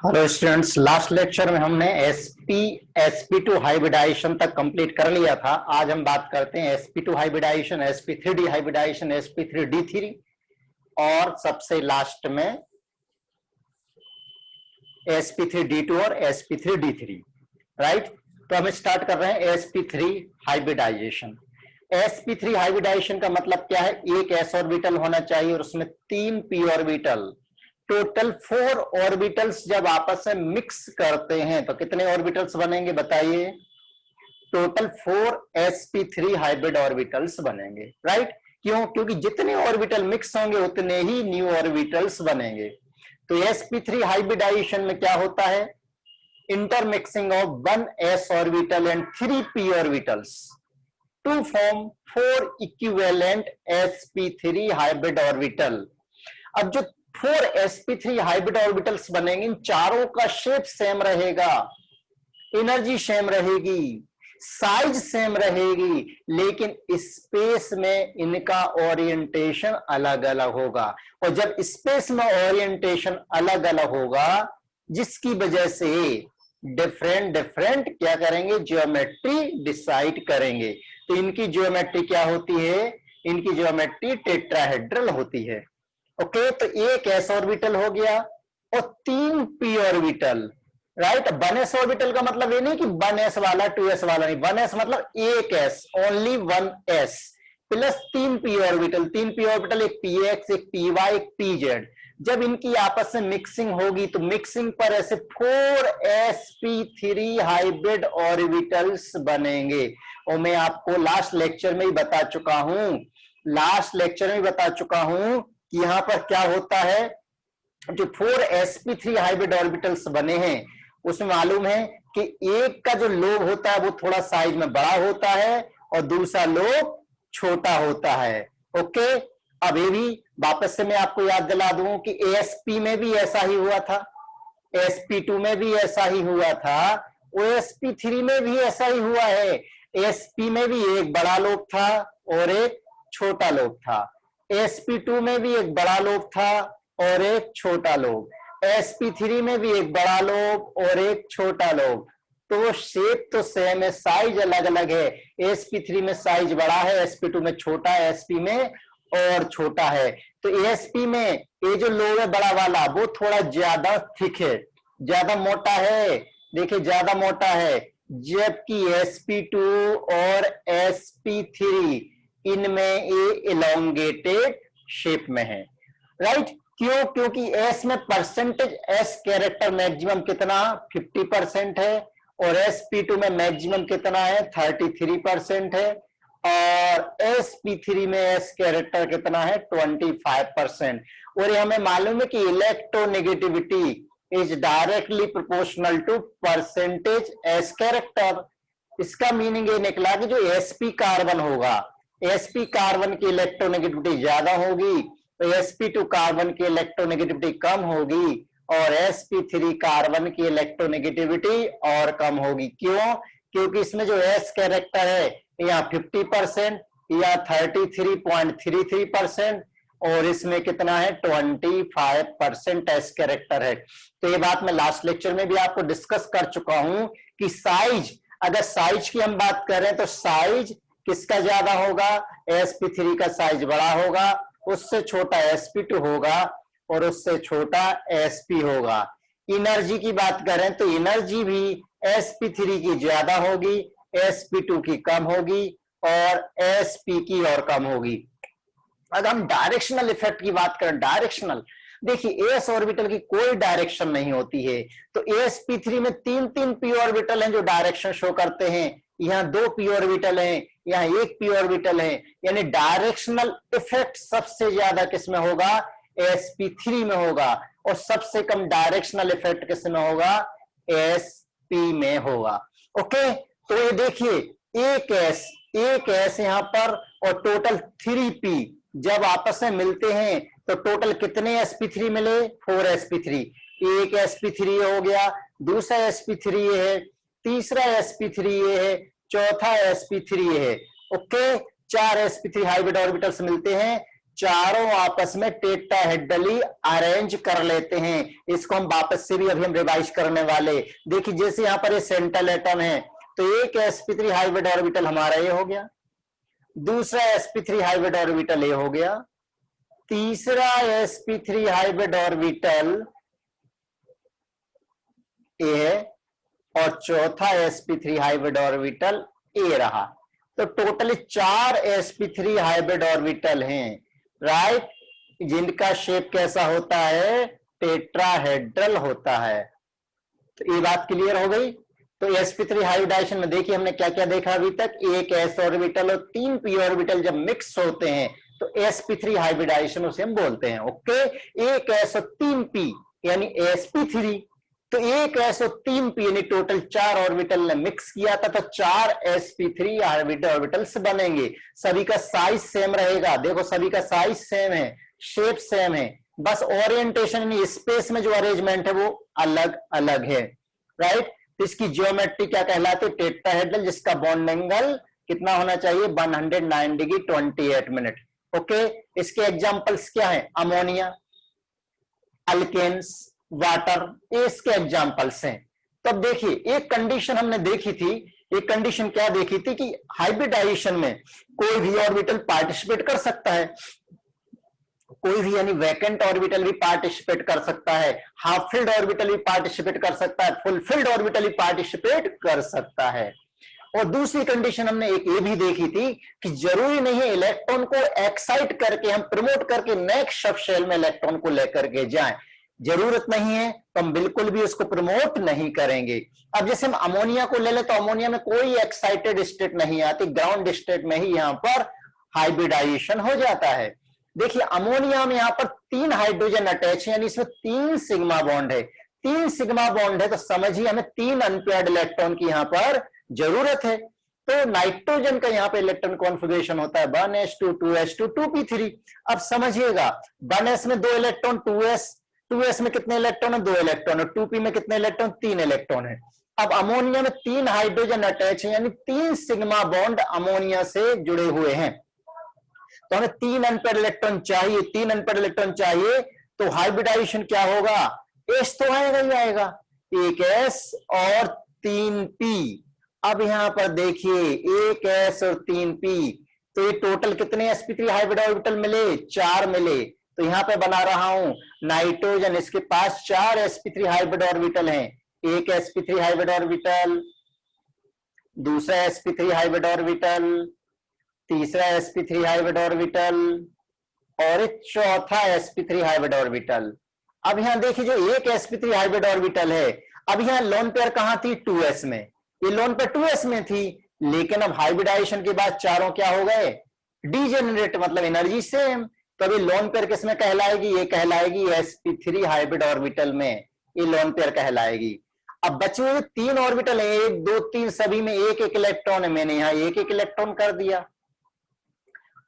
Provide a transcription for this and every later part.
Hello students, last lecture में हमने sp2 hybridisation तक कंप्लीट कर लिया था। आज हम बात करते हैं sp2 hybridisation, sp3d hybridisation, sp3d3 और सबसे लास्ट में sp3d2 और sp3d3। राइट, तो हम स्टार्ट कर रहे हैं sp3 हाइब्रिडाइजेशन। sp3 हाइब्रिडाइजेशन का मतलब क्या है? एक s ऑर्बिटल होना चाहिए और उसमें 3 p ऑर्बिटल, टोटल 4 ऑर्बिटल्स जब आपस में मिक्स करते हैं तो कितने ऑर्बिटल्स बनेंगे बताइए? टोटल 4 sp3 हाइब्रिड ऑर्बिटल्स बनेंगे। राइट, क्यों? क्योंकि जितने ऑर्बिटल मिक्स होंगे उतने ही न्यू ऑर्बिटल्स बनेंगे। तो sp3 हाइब्रिडाइजेशन में क्या होता है? Intermixing of 1 s orbital and 3 p orbitals to form 4 equivalent sp3 hybrid orbital. अब जो 4 sp3 हाइब्रिड ऑर्बिटल्स बनेंगे, इन चारों का शेप सेम रहेगा, एनर्जी सेम रहेगी, साइज सेम रहेगी, लेकिन स्पेस में इनका ओरिएंटेशन अलग अलग होगा। और जब स्पेस में ओरिएंटेशन अलग अलग होगा, जिसकी वजह से डिफरेंट डिफरेंट क्या करेंगे? ज्योमेट्री डिसाइड करेंगे। तो इनकी ज्योमेट्री क्या होती है? इनकी ज्योमेट्री टेट्राहेड्रल होती है। ओके, तो एक s ऑर्बिटल हो गया और 3 p orbital. Right, 1s orbital का मतलब ये नहीं कि 1s वाला 2s वाला नहीं, 1s मतलब एक s, only 1s plus 3 p orbital. 3 p orbital, एक px, एक py, एक pz। जब इनकी आपस में मिक्सिंग होगी तो मिक्सिंग पर ऐसे 4 sp3 हाइब्रिड ऑर्बिटल्स बनेंगे। और मैं आपको लास्ट लेक्चर में ही बता चुका हूं कि यहां पर क्या होता है। जो 4 sp3 हाइब्रिड ऑर्बिटल्स बने हैं उसमें मालूम है कि एक का जो लोब होता है वो थोड़ा साइज में बड़ा होता है और दूसरा लोब छोटा होता है। ओके, अब ये भी वापस से मैं आपको याद दिला दूं कि asp में भी ऐसा ही हुआ था, sp2 में भी ऐसा ही हुआ था, sp3 में भी ऐसा ही हुआ है। sp में भी एक बड़ा लोब था और एक छोटा लोब था, sp2 में भी एक बड़ा लोब था और एक छोटा लोब, sp3 में भी एक बड़ा लोब और एक छोटा लोब। तो वो शेप तो सेम है, साइज अलग अलग है। sp3 में साइज बड़ा है, sp2 में छोटा है, sp में और छोटा है। तो sp में ये जो लोब है बड़ा वाला वो थोड़ा ज्यादा थिक है, ज्यादा मोटा है। देखिए ज्यादा मोटा है, जबकि sp2 और sp3 इनमें ये इलोंगेटेड शेप में है। राइट, क्यों? क्योंकि s में परसेंटेज s कैरेक्टर मैक्सिमम कितना? 50% है और sp2 में मैक्सिमम कितना है? 33% है और sp3 में s कैरेक्टर कितना है? 25%। और ये हमें मालूम है कि electronegativity is directly proportional to percentage s character. इसका मीनिंग ये निकला कि जो sp कार्बन होगा, sp कार्बन की इलेक्ट्रोनेगेटिविटी ज्यादा होगी तो sp2 कार्बन की इलेक्ट्रोनेगेटिविटी कम होगी और sp3 कार्बन की इलेक्ट्रोनेगेटिविटी और कम होगी। क्यों? क्योंकि इसमें जो s कैरेक्टर है या 50% या 33.33% और इसमें कितना है? 25% s कैरेक्टर है। तो ये बात मैं लास्ट लेक्चर में भी आपको डिस्कस कर चुका हूं कि साइज, अगर साइज की हम बात करें तो साइज किसका ज्यादा होगा? sp3 का साइज बड़ा होगा, उससे छोटा sp2 होगा और उससे छोटा sp होगा। एनर्जी की बात करें तो एनर्जी भी sp3 की ज्यादा होगी, sp2 की कम होगी और sp की और कम होगी। अगर हम डायरेक्शनल इफेक्ट की बात करें, डायरेक्शनल, देखिए s ऑर्बिटल की कोई डायरेक्शन नहीं होती है। तो sp3 में 3 p ऑर्बिटल हैं जो डायरेक्शन शो करते हैं, यहाँ 2 p ऑर्बिटल हैं, यहाँ 1 p ऑर्बिटल है। यानी डायरेक्शनल इफेक्ट सबसे ज्यादा किसमें होगा? sp3 में होगा और सबसे कम डायरेक्शनल इफेक्ट किसमें होगा? sp में होगा। ओके, तो ये देखिए एक s यहां पर और टोटल 3p जब आपस में मिलते हैं तो टोटल कितने sp3 मिले? 4 sp3। एक sp3 हो गया, दूसरा sp3 है, तीसरा sp3 है, चौथा sp3 है। ओके, 4 sp3 हाइब्रिड ऑर्बिटल्स मिलते हैं चारों आपस में टेट्राहेड्रली अरेंज कर लेते हैं। इसको हम वापस से भी अभी हम रिवाइज करने वाले। देखिए जैसे यहां पर ये सेंट्रल एटम है, तो एक sp3 हाइब्रिड ऑर्बिटल हमारा ये हो गया, दूसरा sp3 हाइब्रिड ऑर्बिटल ये हो गया, तीसरा sp3 हाइब्रिड ऑर्बिटल ए, और चौथा sp3 हाइब्रिड ऑर्बिटल ए रहा। तो टोटली 4 sp3 हाइब्रिड ऑर्बिटल हैं, राइट, जिनका शेप कैसा होता है, टेट्राहेड्रल होता है। तो ये बात क्लियर हो गई। तो sp3 हाइब्रिडाइजेशन में देखिए हमने क्या क्या देखा अभी तक, एक s ऑर्बिटल और 3 p ऑर्बिटल जब मिक्स होते हैं तो sp3 हाइब्रिडाइजेशन उसे हम बोलते हैं। ओके, एक s और 3 p यानी sp3, तो एक s और 3 p यानी टोटल 4 ऑर्बिटल ने मिक्स किया था, तो 4 sp3 हाइब्रिड ऑर्बिटल्स बनेंगे। सभी का साइज सेम रहेगा, देखो सभी का साइज सेम है, शेप सेम है, बस ओरिएंटेशन यानी स्पेस में जो अरेंजमेंट है वो अलग अलग है, राइट। तो इसकी ज्योमेट्री क्या कहलाती है, टेट्राहेड्रल, जिसका बॉन्ड एंगल कितना होना चाहिए, 109 डिग्री 28 मिनट। ओके, इसके एग्जांपल्स क्या हैं, अमोनिया, अल्केन्स, वाटर, ये इसके एग्जांपल्स हैं। तो अब देखिए एक कंडीशन हमने देखी थी, एक कंडीशन क्या देखी थी कि हाइब्रिडाइजेशन में कोई भी ऑर्बिटल पार्टिसिपेट कर सकता है, कोई भी यानी वैकेंट ऑर्बिटल भी पार्टिसिपेट कर सकता है, हाफ फिल्ड ऑर्बिटल भी पार्टिसिपेट कर सकता है, फुल फिल्ड ऑर्बिटल भी पार्टिसिपेट कर सकता है। और दूसरी कंडीशन हमने एक ये भी देखी थी कि जरूरी नहीं है इलेक्ट्रॉन को एक्साइट करके हम प्रमोट करके नेक्स्ट सब शेल में इलेक्ट्रॉन को लेकर के जाएं, जरूरत नहीं है तो हम बिल्कुल भी उसको प्रमोट नहीं करेंगे। अब जैसे हम अमोनिया को ले ले तो अमोनिया में कोई एक्साइटेड स्टेट नहीं आती, ग्राउंड स्टेट में ही यहां पर हाइब्रिडाइजेशन हो जाता है। देखिए अमोनिया में यहां पर 3 हाइड्रोजन अटैच है, यानी इसमें 3 सिग्मा बॉन्ड है, 3 सिग्मा बॉन्ड है, तो समझिए हमें 3 अनपेयर्ड इलेक्ट्रॉन की यहां पर जरूरत है। तो नाइट्रोजन का यहां पे इलेक्ट्रॉन कॉन्फिगरेशन होता है 1s2 2s2 2p3। अब समझिएगा 1s में 2 इलेक्ट्रॉन, 2s में कितने इलेक्ट्रॉन है, 2 इलेक्ट्रॉन, और 2p में कितने इलेक्ट्रॉन, 3 इलेक्ट्रॉन है। अब अमोनिया में 3 हाइड्रोजन अटैच है, यानी 3 सिग्मा बॉन्ड अमोनिया से जुड़े हुए हैं, तो हमें 3 अनपेयर्ड इलेक्ट्रॉन चाहिए, 3 अनपेयर्ड इलेक्ट्रॉन चाहिए, तो हाइब्रिडाइजेशन क्या होगा, एस तो आएगा ही आएगा, एक एस और 3 पी। अब यहां पर देखिए एक एस और 3 पी, तो ये टोटल कितने sp3 हाइब्रिड ऑर्बिटल मिले, 4 मिले। तो यहां पे बना रहा हूं नाइट्रोजन, इसके पास 4 sp3 हाइब्रिड ऑर्बिटल हैं, एक sp3 हाइब्रिड ऑर्बिटल, दूसरा sp3 हाइब्रिड ऑर्बिटल, तीसरा sp3 हाइब्रिड ऑर्बिटल, और एक चौथा sp3 हाइब्रिड ऑर्बिटल। अब यहां देखिए जो एक sp3 हाइब्रिड ऑर्बिटल है, अब यहां लोन पेयर कहां थी, 2s में, ये लोन पेयर 2s में थी, लेकिन अब हाइब्रिडाइजेशन के बाद चारों क्या हो गए, डीजेनरेट, मतलब एनर्जी सेम। तो अभी लोन पेयर किसमें कहलाएगी, ये कहलाएगी sp3 हाइब्रिड ऑर्बिटल में, ये लोन पेयर कहलाएगी। अब बचे हुए 3 ऑर्बिटल है, 1 2 3, सभी में एक एक इलेक्ट्रॉन है, मैंने यहां एक एक इलेक्ट्रॉन कर दिया।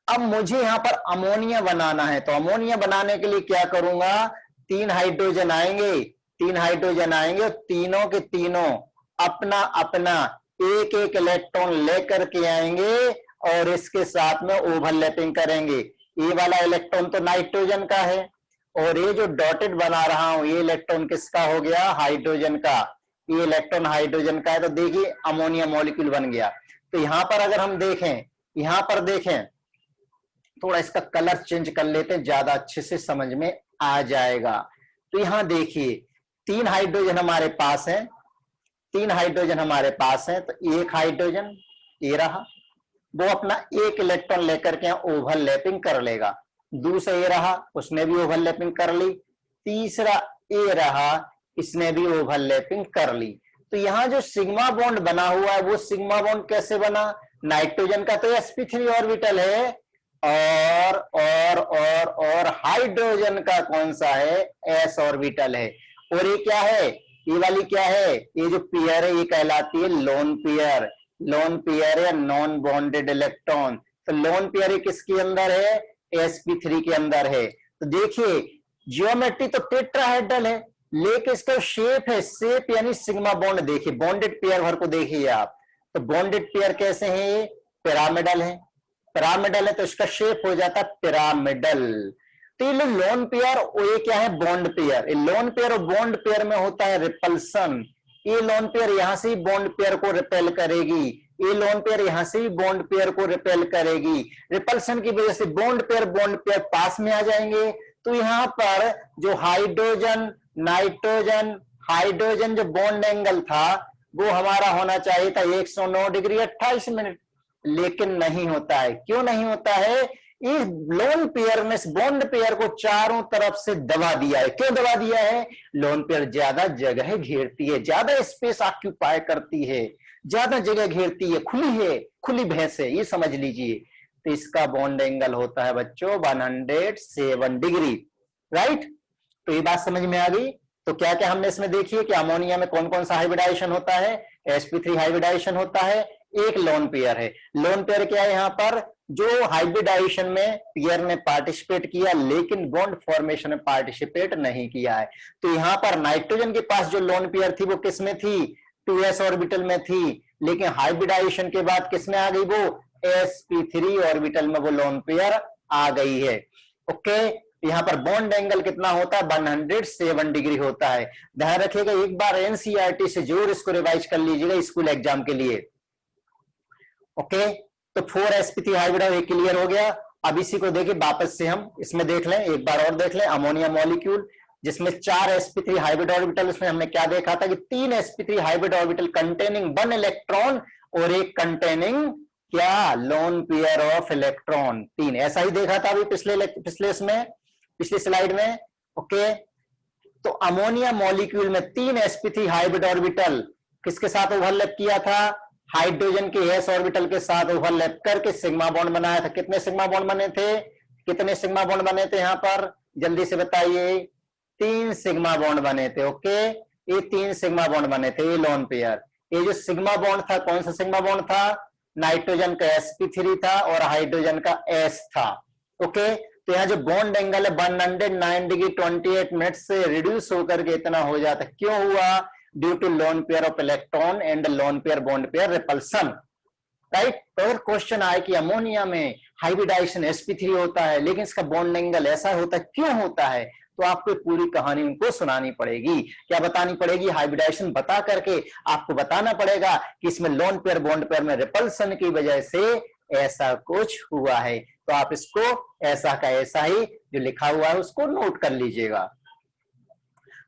अब मुझे यहां पर अमोनिया बनाना है, तो अमोनिया बनाने के लिए क्या करूंगा, 3 हाइड्रोजन आएंगे, 3 हाइड्रोजन आएंगे, और तीनों के तीनों अपना अपना एक एक इलेक्ट्रॉन लेकर के आएंगे और इसके साथ में ओवरलैपिंग करेंगे। ये वाला इलेक्ट्रॉन तो नाइट्रोजन का है, और ये जो डॉटेड बना रहा हूं ये इलेक्ट्रॉन किसका हो गया, हाइड्रोजन का, ये इलेक्ट्रॉन हाइड्रोजन का है। तो देखिए अमोनिया मॉलिक्यूल बन गया। तो यहां पर अगर हम देखें, यहां पर देखें, थोड़ा इसका कलर चेंज कर लेते हैं, ज्यादा अच्छे से समझ में आ जाएगा। तो यहां देखिए 3 हाइड्रोजन हमारे पास है, 3 हाइड्रोजन हमारे पास है, तो एक हाइड्रोजन ये रहा, वो अपना एक इलेक्ट्रॉन लेकर के ओवरलैपिंग कर लेगा, दूसरा ये रहा, उसने भी ओवरलैपिंग कर ली, तीसरा ये रहा, इसने भी ओवरलैपिंग कर ली। तो यहां जो सिग्मा बॉन्ड बना हुआ है वो सिग्मा बॉन्ड कैसे बना, नाइट्रोजन का तो sp3 ऑर्बिटल है, और हाइड्रोजन का कौन सा है, s ऑर्बिटल है। और ये क्या है, ये वाली क्या है, ये जो पेयर है ये कहलाती है लोन पेयर, लोन पेयर है नॉन बॉन्डेड इलेक्ट्रॉन। तो लोन पेयर किसके अंदर है, sp3 के अंदर है। तो देखिए ज्योमेट्री तो टेट्राहेड्रल है, लेकिन इसका शेप है, शेप यानी सिग्मा बॉन्ड। देखिए बॉन्डेड पेयर भर को देखिए आप, तो बॉन्डेड पेयर कैसे हैं, ये पिरामिडल है, पिरामिडल है तो इसका शेप हो जाता है पिरामिडल। तो ये लोन पेयर और ये क्या है, बॉन्ड पेयर। लोन पेयर और बॉन्ड पेयर में होता है रिपल्सन। ये लोन पेयर यहां से बॉन्ड पेयर को रिपेल करेगी, ये लोन पेयर यहां से भी बॉन्ड पेयर को रिपेल करेगी। रिपल्सन की वजह से बॉन्ड पेयर पास में आ जाएंगे। तो यहां पर जो हाइड्रोजन नाइट्रोजन हाइड्रोजन जो बॉन्ड एंगल था वो हमारा होना चाहिए था 109 डिग्री 28 मिनट, लेकिन नहीं होता है। क्यों नहीं होता है? इस लोन पेयर ने बॉन्ड पेयर को चारों तरफ से दबा दिया है। क्यों दबा दिया है? लोन पेयर ज्यादा जगह घेरती है, ज्यादा स्पेस ऑक्यूपाई करती है, ज्यादा जगह घेरती है, खुली भैंस है, ये समझ लीजिए। तो इसका बॉन्ड एंगल होता है बच्चों 107 डिग्री, राइट। तो ये बात समझ में आ गई। तो क्या क्या हमने इसमें देखिए कि अमोनिया में कौन कौन सा हाइब्रिडाइजेशन होता है। sp3 हाइब्रिडाइजेशन होता है, एक लोन पेयर है। लोन पेयर क्या है? यहां पर जो हाइब्रिडाइजेशन में पेयर ने पार्टिसिपेट किया लेकिन बॉन्ड फॉर्मेशन में पार्टिसिपेट नहीं किया है। तो यहां पर नाइट्रोजन के पास जो लोन पेयर थी वो किस में थी? 2s ऑर्बिटल में थी, लेकिन हाइब्रिडाइजेशन के बाद किस में आ गई? वो sp3 ऑर्बिटल में वो लोन पेयर आ गई है। ओके, यहां पर बॉन्ड एंगल कितना होता है? 107 डिग्री होता है। ध्यान रखिएगा, एक बार एनसीईआरटी से जरूर इसको रिवाइज कर लीजिएगा स्कूल एग्जाम के लिए। ओके, तो 4sp3 हाइब्रिड क्लियर हो गया। अब इसी को देखिए वापस से हम इसमें देख लें, एक बार और देख लें। अमोनिया मॉलिक्यूल जिसमें 4 sp3 हाइब्रिड ऑर्बिटल, उसमें हमने क्या देखा था कि 3 sp3 hybrid orbital containing 1 electron और एक कंटेनिंग क्या? Loan pair of electron. 3 ऐसा ही देखा था अभी पिछले स्लाइड में। ओके, तो अमोनिया मॉलिक्यूल में 3 sp3 हाइब्रिड ऑर्बिटल किसके साथ ओवरलैप किया था? हाइड्रोजन के s ऑर्बिटल के साथ ओवरलैप करके सिग्मा बॉन्ड बनाया था। कितने सिग्मा बॉन्ड बने थे? कितने सिग्मा बॉन्ड बने थे यहां पर? जल्दी से बताइए। 3 सिग्मा बॉन्ड बने थे। ओके, ये 3 सिग्मा बॉन्ड बने थे, ये लोन पेयर। ये जो सिग्मा बॉन्ड था, कौन सा सिग्मा बॉन्ड था? नाइट्रोजन का sp3 था और हाइड्रोजन का s था। ओके, तो यहाँ जो बॉन्ड एंगल है 109 डिग्री 28 मिनट से रिड्यूस होकर के इतना हो जाता है। क्यों हुआ? Due to lone pair of electron and lone pair bond pair repulsion, right. तो अगर क्वेश्चन आए कि अमोनिया में हाइब्रिडाइजेशन sp3 होता है लेकिन इसका बॉन्ड एंगल ऐसा होता है, क्यों होता है? तो आपको पूरी कहानी उनको सुनानी पड़ेगी। क्या बतानी पड़ेगी? हाइब्रिडाइजेशन बता करके आपको बताना पड़ेगा कि इसमें लोन पेयर बॉन्ड पेयर में रिपल्सन की वजह से ऐसा कुछ हुआ है। तो आप इसको ऐसा का ऐसा ही जो लिखा हुआ है उसको नोट कर लीजिएगा।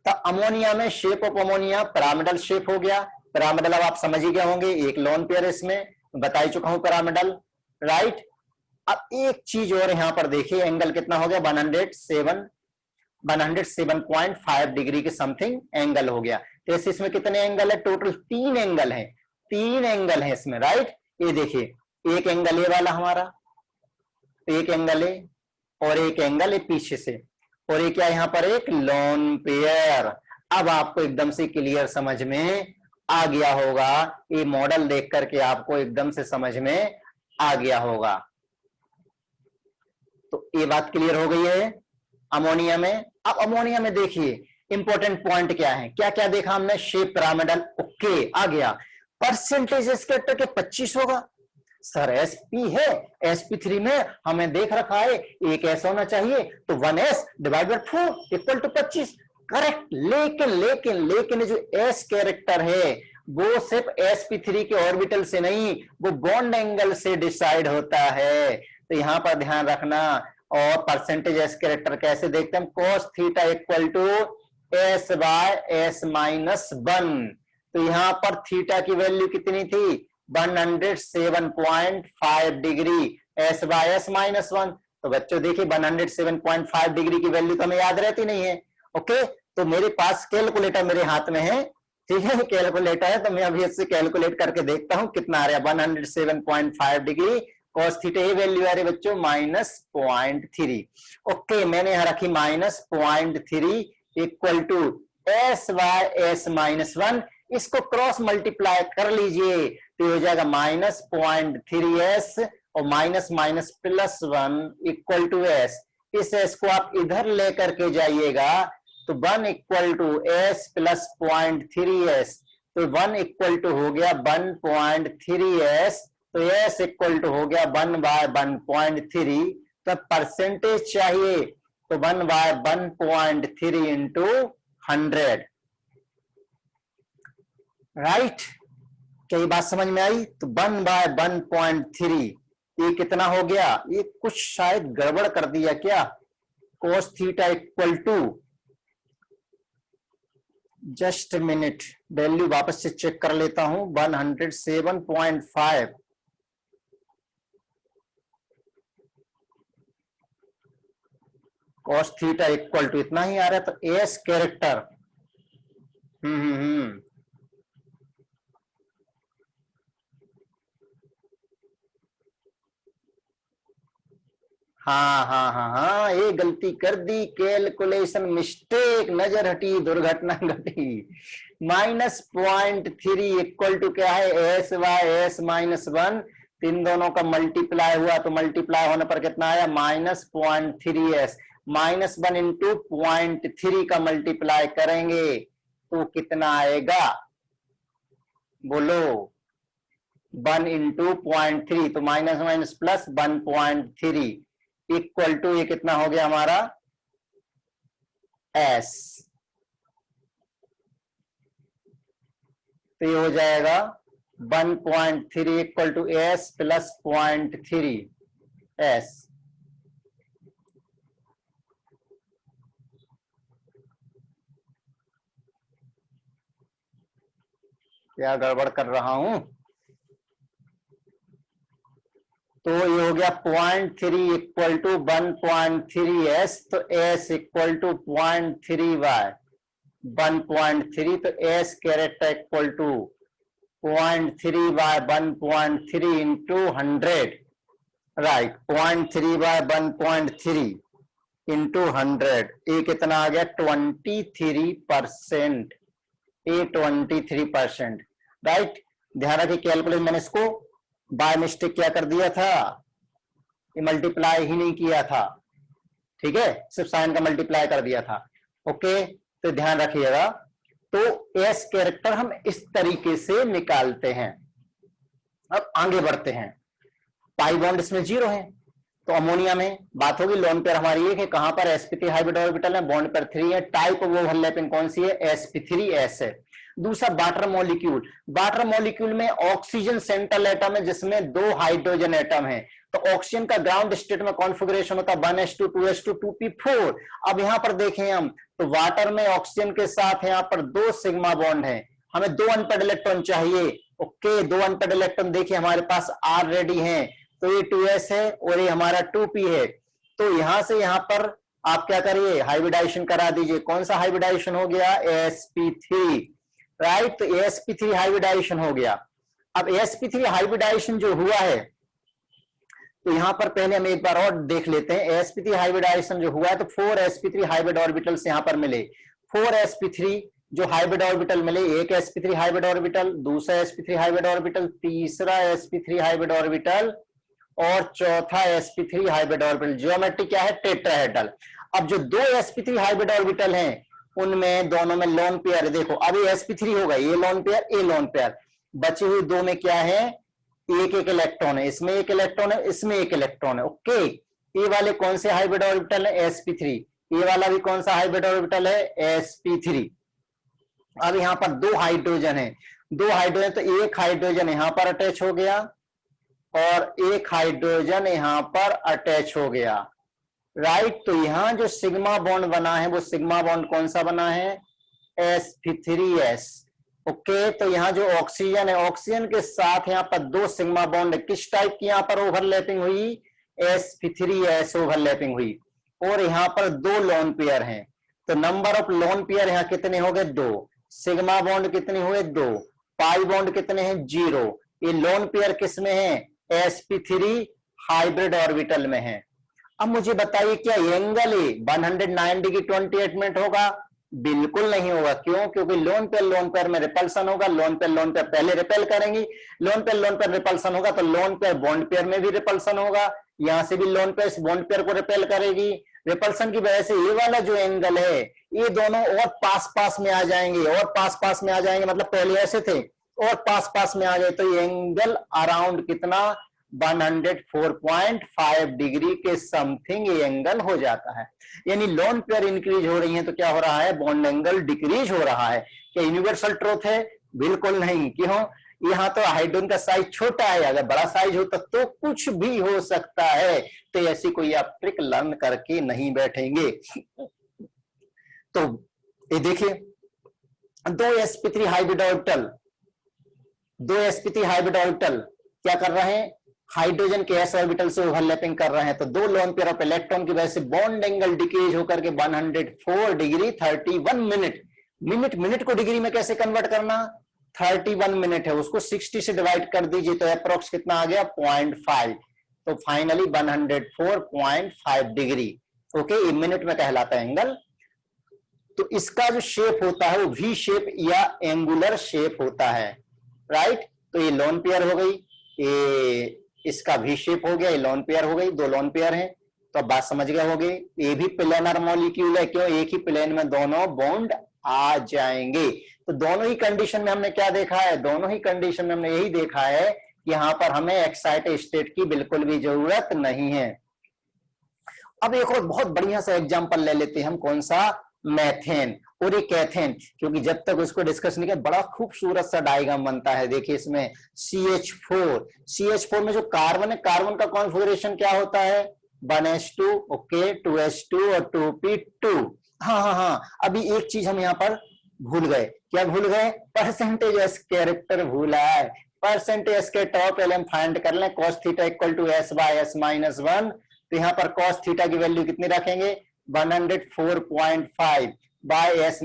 तो अमोनिया में shape of ammonia pyramidal shape हो गया। पिरामिडल अब आप समझ ही गए होंगे, एक लोन पेयर इसमें बता ही चुका हूं पिरामिडल, राइट। अब एक चीज और यहां पर देखिए, एंगल कितना हो गया? 107.5 डिग्री के समथिंग एंगल हो गया। तो इसमें कितने एंगल है? टोटल 3 एंगल है, 3 एंगल है इसमें, राइट। ये देखिए, एक एंगल ये वाला हमारा, एक एंगल है और एक एंगल है पीछे से, और ये क्या यहां पर? एक लोन पेयर। अब आपको एकदम से क्लियर समझ में आ गया होगा, ये मॉडल देख करके आपको एकदम से समझ में आ गया होगा। तो ये बात क्लियर हो गई है अमोनिया में। अब अमोनिया में देखिए इंपॉर्टेंट पॉइंट क्या है, क्या क्या देखा हमने? शेप पिरामिडल, ओके, आ गया। परसेंटेज इसके 25 होगा। सर sp है, sp3 में हमें देख रखा है एक ऐसा होना चाहिए, तो 1s divide by 4 equal to 25, correct. लेकिन जो s कैरेक्टर है वो सिर्फ sp3 के ऑर्बिटल से नहीं, वो बॉन्ड एंगल से डिसाइड होता है। तो यहां पर ध्यान रखना। और परसेंटेज s कैरेक्टर कैसे देखते हैं? cos theta equal to s by s minus 1। तो यहां पर थीटा की वैल्यू कितनी थी? 107.5 degree, s by s minus 1। तो बच्चों देखिए 107.5 डिग्री की वैल्यू तो हमें याद रहती नहीं है। ओके, तो मेरे पास कैलकुलेटर मेरे हाथ में है, ठीक है, कैलकुलेटर है, तो मैं अभी इससे कैलकुलेट करके देखता हूं कितना आ रहा है। 107.5 डिग्री cos थीटा, ये वैल्यू आ रही है बच्चों -0.3। ओके, मैंने यहां रखी -0.3 equal to s by s minus 1। इसको क्रॉस मल्टीप्लाई कर लीजिए तो हो जाएगा -0.3s और माइनस +1 इक्वल टू s। इस s को आप इधर लेकर के जाइएगा तो 1 इक्वल टू s + 0.3s, तो 1 इक्वल टू हो गया 1.3s तो एस इक्वल टू हो गया 1/1.3, तो परसेंटेज चाहिए तो 1/1.3 इंटू 100, राइट। क्या ये बात समझ में आई? तो 1/1.3 ये कितना हो गया? ये कुछ शायद गड़बड़ कर दिया क्या? cos theta equal to, just minute, value वापस से चेक कर लेता हूं, 107.5, cos थीटा इक्वल टू इतना ही आ रहा है, तो एस कैरेक्टर, हाँ, ये गलती कर दी, कैलकुलेशन मिस्टेक, नजर हटी, दुर्घटना घटी। -0.3 इक्वल टू क्या है? एस वाई एस -1, इन दोनों का मल्टीप्लाई हुआ तो मल्टीप्लाई होने पर कितना आया? -0.3s, -1 इंटू 0.3 का मल्टीप्लाई करेंगे तो कितना आएगा? बोलो। 1 इंटू 0.3, तो minus minus plus 1.3 equal to ये कितना हो गया हमारा? एस। तो ये हो जाएगा 1.3 equal to S plus 0.3 S. क्या गड़बड़ कर रहा हूं? तो ये हो गया 0.3 इक्वल टू 1.3s, तो s इक्वल टू 0.3y 1.3, तो s character equal to 0.3y 1.3 into 100, right. 0.3y 1.3 into 100, ये कितना आ गया? 23%, ये 23%, राइट। ध्यान रखिए, कैलकुलेट मैंने इसको बाय मिस्टेक क्या कर दिया था? ये मल्टीप्लाई ही नहीं किया था, ठीक है, सिर्फ साइन का मल्टीप्लाई कर दिया था। ओके, तो ध्यान रखिएगा। तो एस कैरेक्टर हम इस तरीके से निकालते हैं। अब आगे बढ़ते हैं। पाई बॉन्ड इसमें 0 है, तो अमोनिया में बात होगी। लोन पेयर हमारी एक है, कहां पर? sp3 हाइब्रिड ऑर्बिटल है, बॉन्ड पेयर 3 है। टाइप ऑफ ओवरलैपिंग कौन सी है? sp3s है। दूसरा वाटर मॉलिक्यूल, वाटर मॉलिक्यूल में ऑक्सीजन सेंट्रल एटम है जिसमें 2 हाइड्रोजन एटम है। तो ऑक्सीजन का ग्राउंड स्टेट में कॉन्फ़िगरेशन होता है 1s2 2s2 2p4। अब यहां पर देखें हम, तो वाटर में ऑक्सीजन के साथ यहां पर 2 सिग्मा बॉन्ड है, हमें 2 अनपेड इलेक्ट्रॉन चाहिए। ओके, 2 अनपेड इलेक्ट्रॉन देखिए हमारे पास ऑलरेडी हैं, तो ये 2s है और ये हमारा 2p है। तो यहां से यहां पर आप क्या करिए? हाइब्रिडाइजेशन करा दीजिए। कौन सा हाइब्रिडाइजेशन हो गया? sp3, right. तो sp3 हाइब्रिडाइजेशन हो गया। अब sp3 हाइब्रिडाइजेशन जो हुआ है, तो यहां पर पहले हम एक बार और देख लेते हैं। sp3 हाइब्रिडाइजेशन जो हुआ है, तो 4 sp3 हाइब्रिड ऑर्बिटल्स यहां पर मिले। 4 sp3 जो हाइब्रिड ऑर्बिटल मिले, एक sp3 हाइब्रिड ऑर्बिटल, दूसरा sp3 हाइब्रिड ऑर्बिटल, तीसरा sp3 हाइब्रिड ऑर्बिटल और चौथा sp3 हाइब्रिड ऑर्बिटल। ज्योमेट्री क्या है? टेट्राहेड्रल। अब जो 2 sp3 हाइब्रिड ऑर्बिटल हैं, उनमें दोनों में लोन पेयर है। देखो अब ये sp3 होगा, ये लोन पेयर, ये लोन पेयर। बची हुई 2 में क्या है? एक एक इलेक्ट्रॉन है, इसमें एक इलेक्ट्रॉन है, इसमें एक इलेक्ट्रॉन है। ओके, ये वाले कौन से हाइब्रिड ऑर्बिटल है? sp3। ये वाला भी कौन सा हाइब्रिड ऑर्बिटल है? sp3। अब यहां पर 2 हाइड्रोजन है, 2 हाइड्रोजन, तो एक हाइड्रोजन यहां पर अटैच हो गया और एक हाइड्रोजन यहां पर अटैच हो गया, राइट। तो यहां जो सिग्मा बॉन्ड बना है, वो सिग्मा बॉन्ड कौन सा बना है? sp3s। ओके, तो यहां जो ऑक्सीजन है, ऑक्सीजन के साथ यहां पर 2 सिग्मा बॉन्ड, किस टाइप की यहां पर ओवरलैपिंग हुई? sp3s ओवरलैपिंग हुई। और यहां पर 2 लोन पेयर हैं, तो नंबर ऑफ लोन पेयर यहां कितने हो गए? 2। सिग्मा बॉन्ड कितने हुए? 2। पाई बॉन्ड कितने हैं? 0। ये लोन पेयर किस में है? sp3 हाइब्रिड ऑर्बिटल में है। अब मुझे बताइए, क्या एंगल ए 109 डिग्री 28 मिनट होगा? बिल्कुल नहीं होगा। क्यों? क्योंकि लोन पेयर में रिपल्सन होगा, लोन पेयर पहले रिपेल करेंगी, लोन पेयर रिपल्सन होगा, तो लोन पेयर बॉन्ड पेयर में भी रिपल्सन होगा, यहां से भी लोन पेयर बॉन्ड पेयर को रिपेल करेगी। रिपल्सन की वजह से ये वाला जो एंगल है, ये दोनों और पास पास में आ जाएंगे, और पास पास में आ जाएंगे, मतलब पहले ऐसे थे और पास पास में आ जाए तो ये एंगल अराउंड कितना 104.5 डिग्री के समथिंग ये एंगल हो जाता है। यानी लोन पेयर इंक्रीज हो रही है तो क्या हो रहा है, बॉन्ड एंगल डिक्रीज हो रहा है। क्या यूनिवर्सल ट्रूथ है? बिल्कुल नहीं। क्यों? यहाँ तो हाइड्रोजन का साइज छोटा है, अगर बड़ा साइज होता तो कुछ भी हो सकता है। तो ऐसी कोई आप ट्रिक लर्न करके नहीं बैठेंगे। तो ये देखिए, दो sp3 हाइब्रिड ऑर्बिटल क्या कर रहे हैं, हाइड्रोजन के s ऑर्बिटल से ओवरलैपिंग कर रहे हैं। तो दो लोन पेयर ऑफ इलेक्ट्रॉन की वजह से बॉन्ड एंगल डिक्रीज होकर के 104 डिग्री 31 मिनट को डिग्री में कैसे कन्वर्ट करना, 31 मिनट है, उसको 60 से डिवाइड कर दीजिए तो अप्रोक्स कितना आ गया 0.5। तो फाइनली 104.5 डिग्री। ओके, ये मिनट में कहलाता है एंगल। तो इसका जो शेप होता है वो वी शेप या एंगुलर शेप होता है, राइट। तो ये लोन पेयर हो गई, ये इसका वी शेप हो गया, ये लोन पेयर हो गई, दो लोन पेयर हैं। तो अब बात समझ गए होगे, ये भी प्लेनर मॉलिक्यूल है। क्यों? एक ही प्लेन में दोनों बॉन्ड आ जाएंगे। तो दोनों ही कंडीशन में हमने क्या देखा है, दोनों ही कंडीशन में हमने यही देखा है कि यहां पर हमें एक्साइटेड स्टेट की बिल्कुल भी जरूरत नहीं है। अब एक और बहुत बढ़िया सा एग्जांपल ले लेते हैं हम, कौन सा, मैथेन और ये कैथेन, क्योंकि जब तक उसको डिस्कस नहीं किया बड़ा खूबसूरत सा डायग्राम बनता है। देखिए इसमें CH4 में जो कार्बन है, कार्बन का कॉन्फ़िगरेशन क्या होता है, 1s2, ओके, 2s2 और 2p2। हाँ, अभी एक चीज हम यहाँ पर भूल गए। क्या भूल गए? परसेंटेज एस कैरेक्टर भूला है। परसेंटेज एस के टॉप पहले हम फाइंड कर लें, cos theta equal to s by s minus 1। तो यहाँ पर cos थीटा की वैल्यू कितनी रखेंगे, 104.5 by s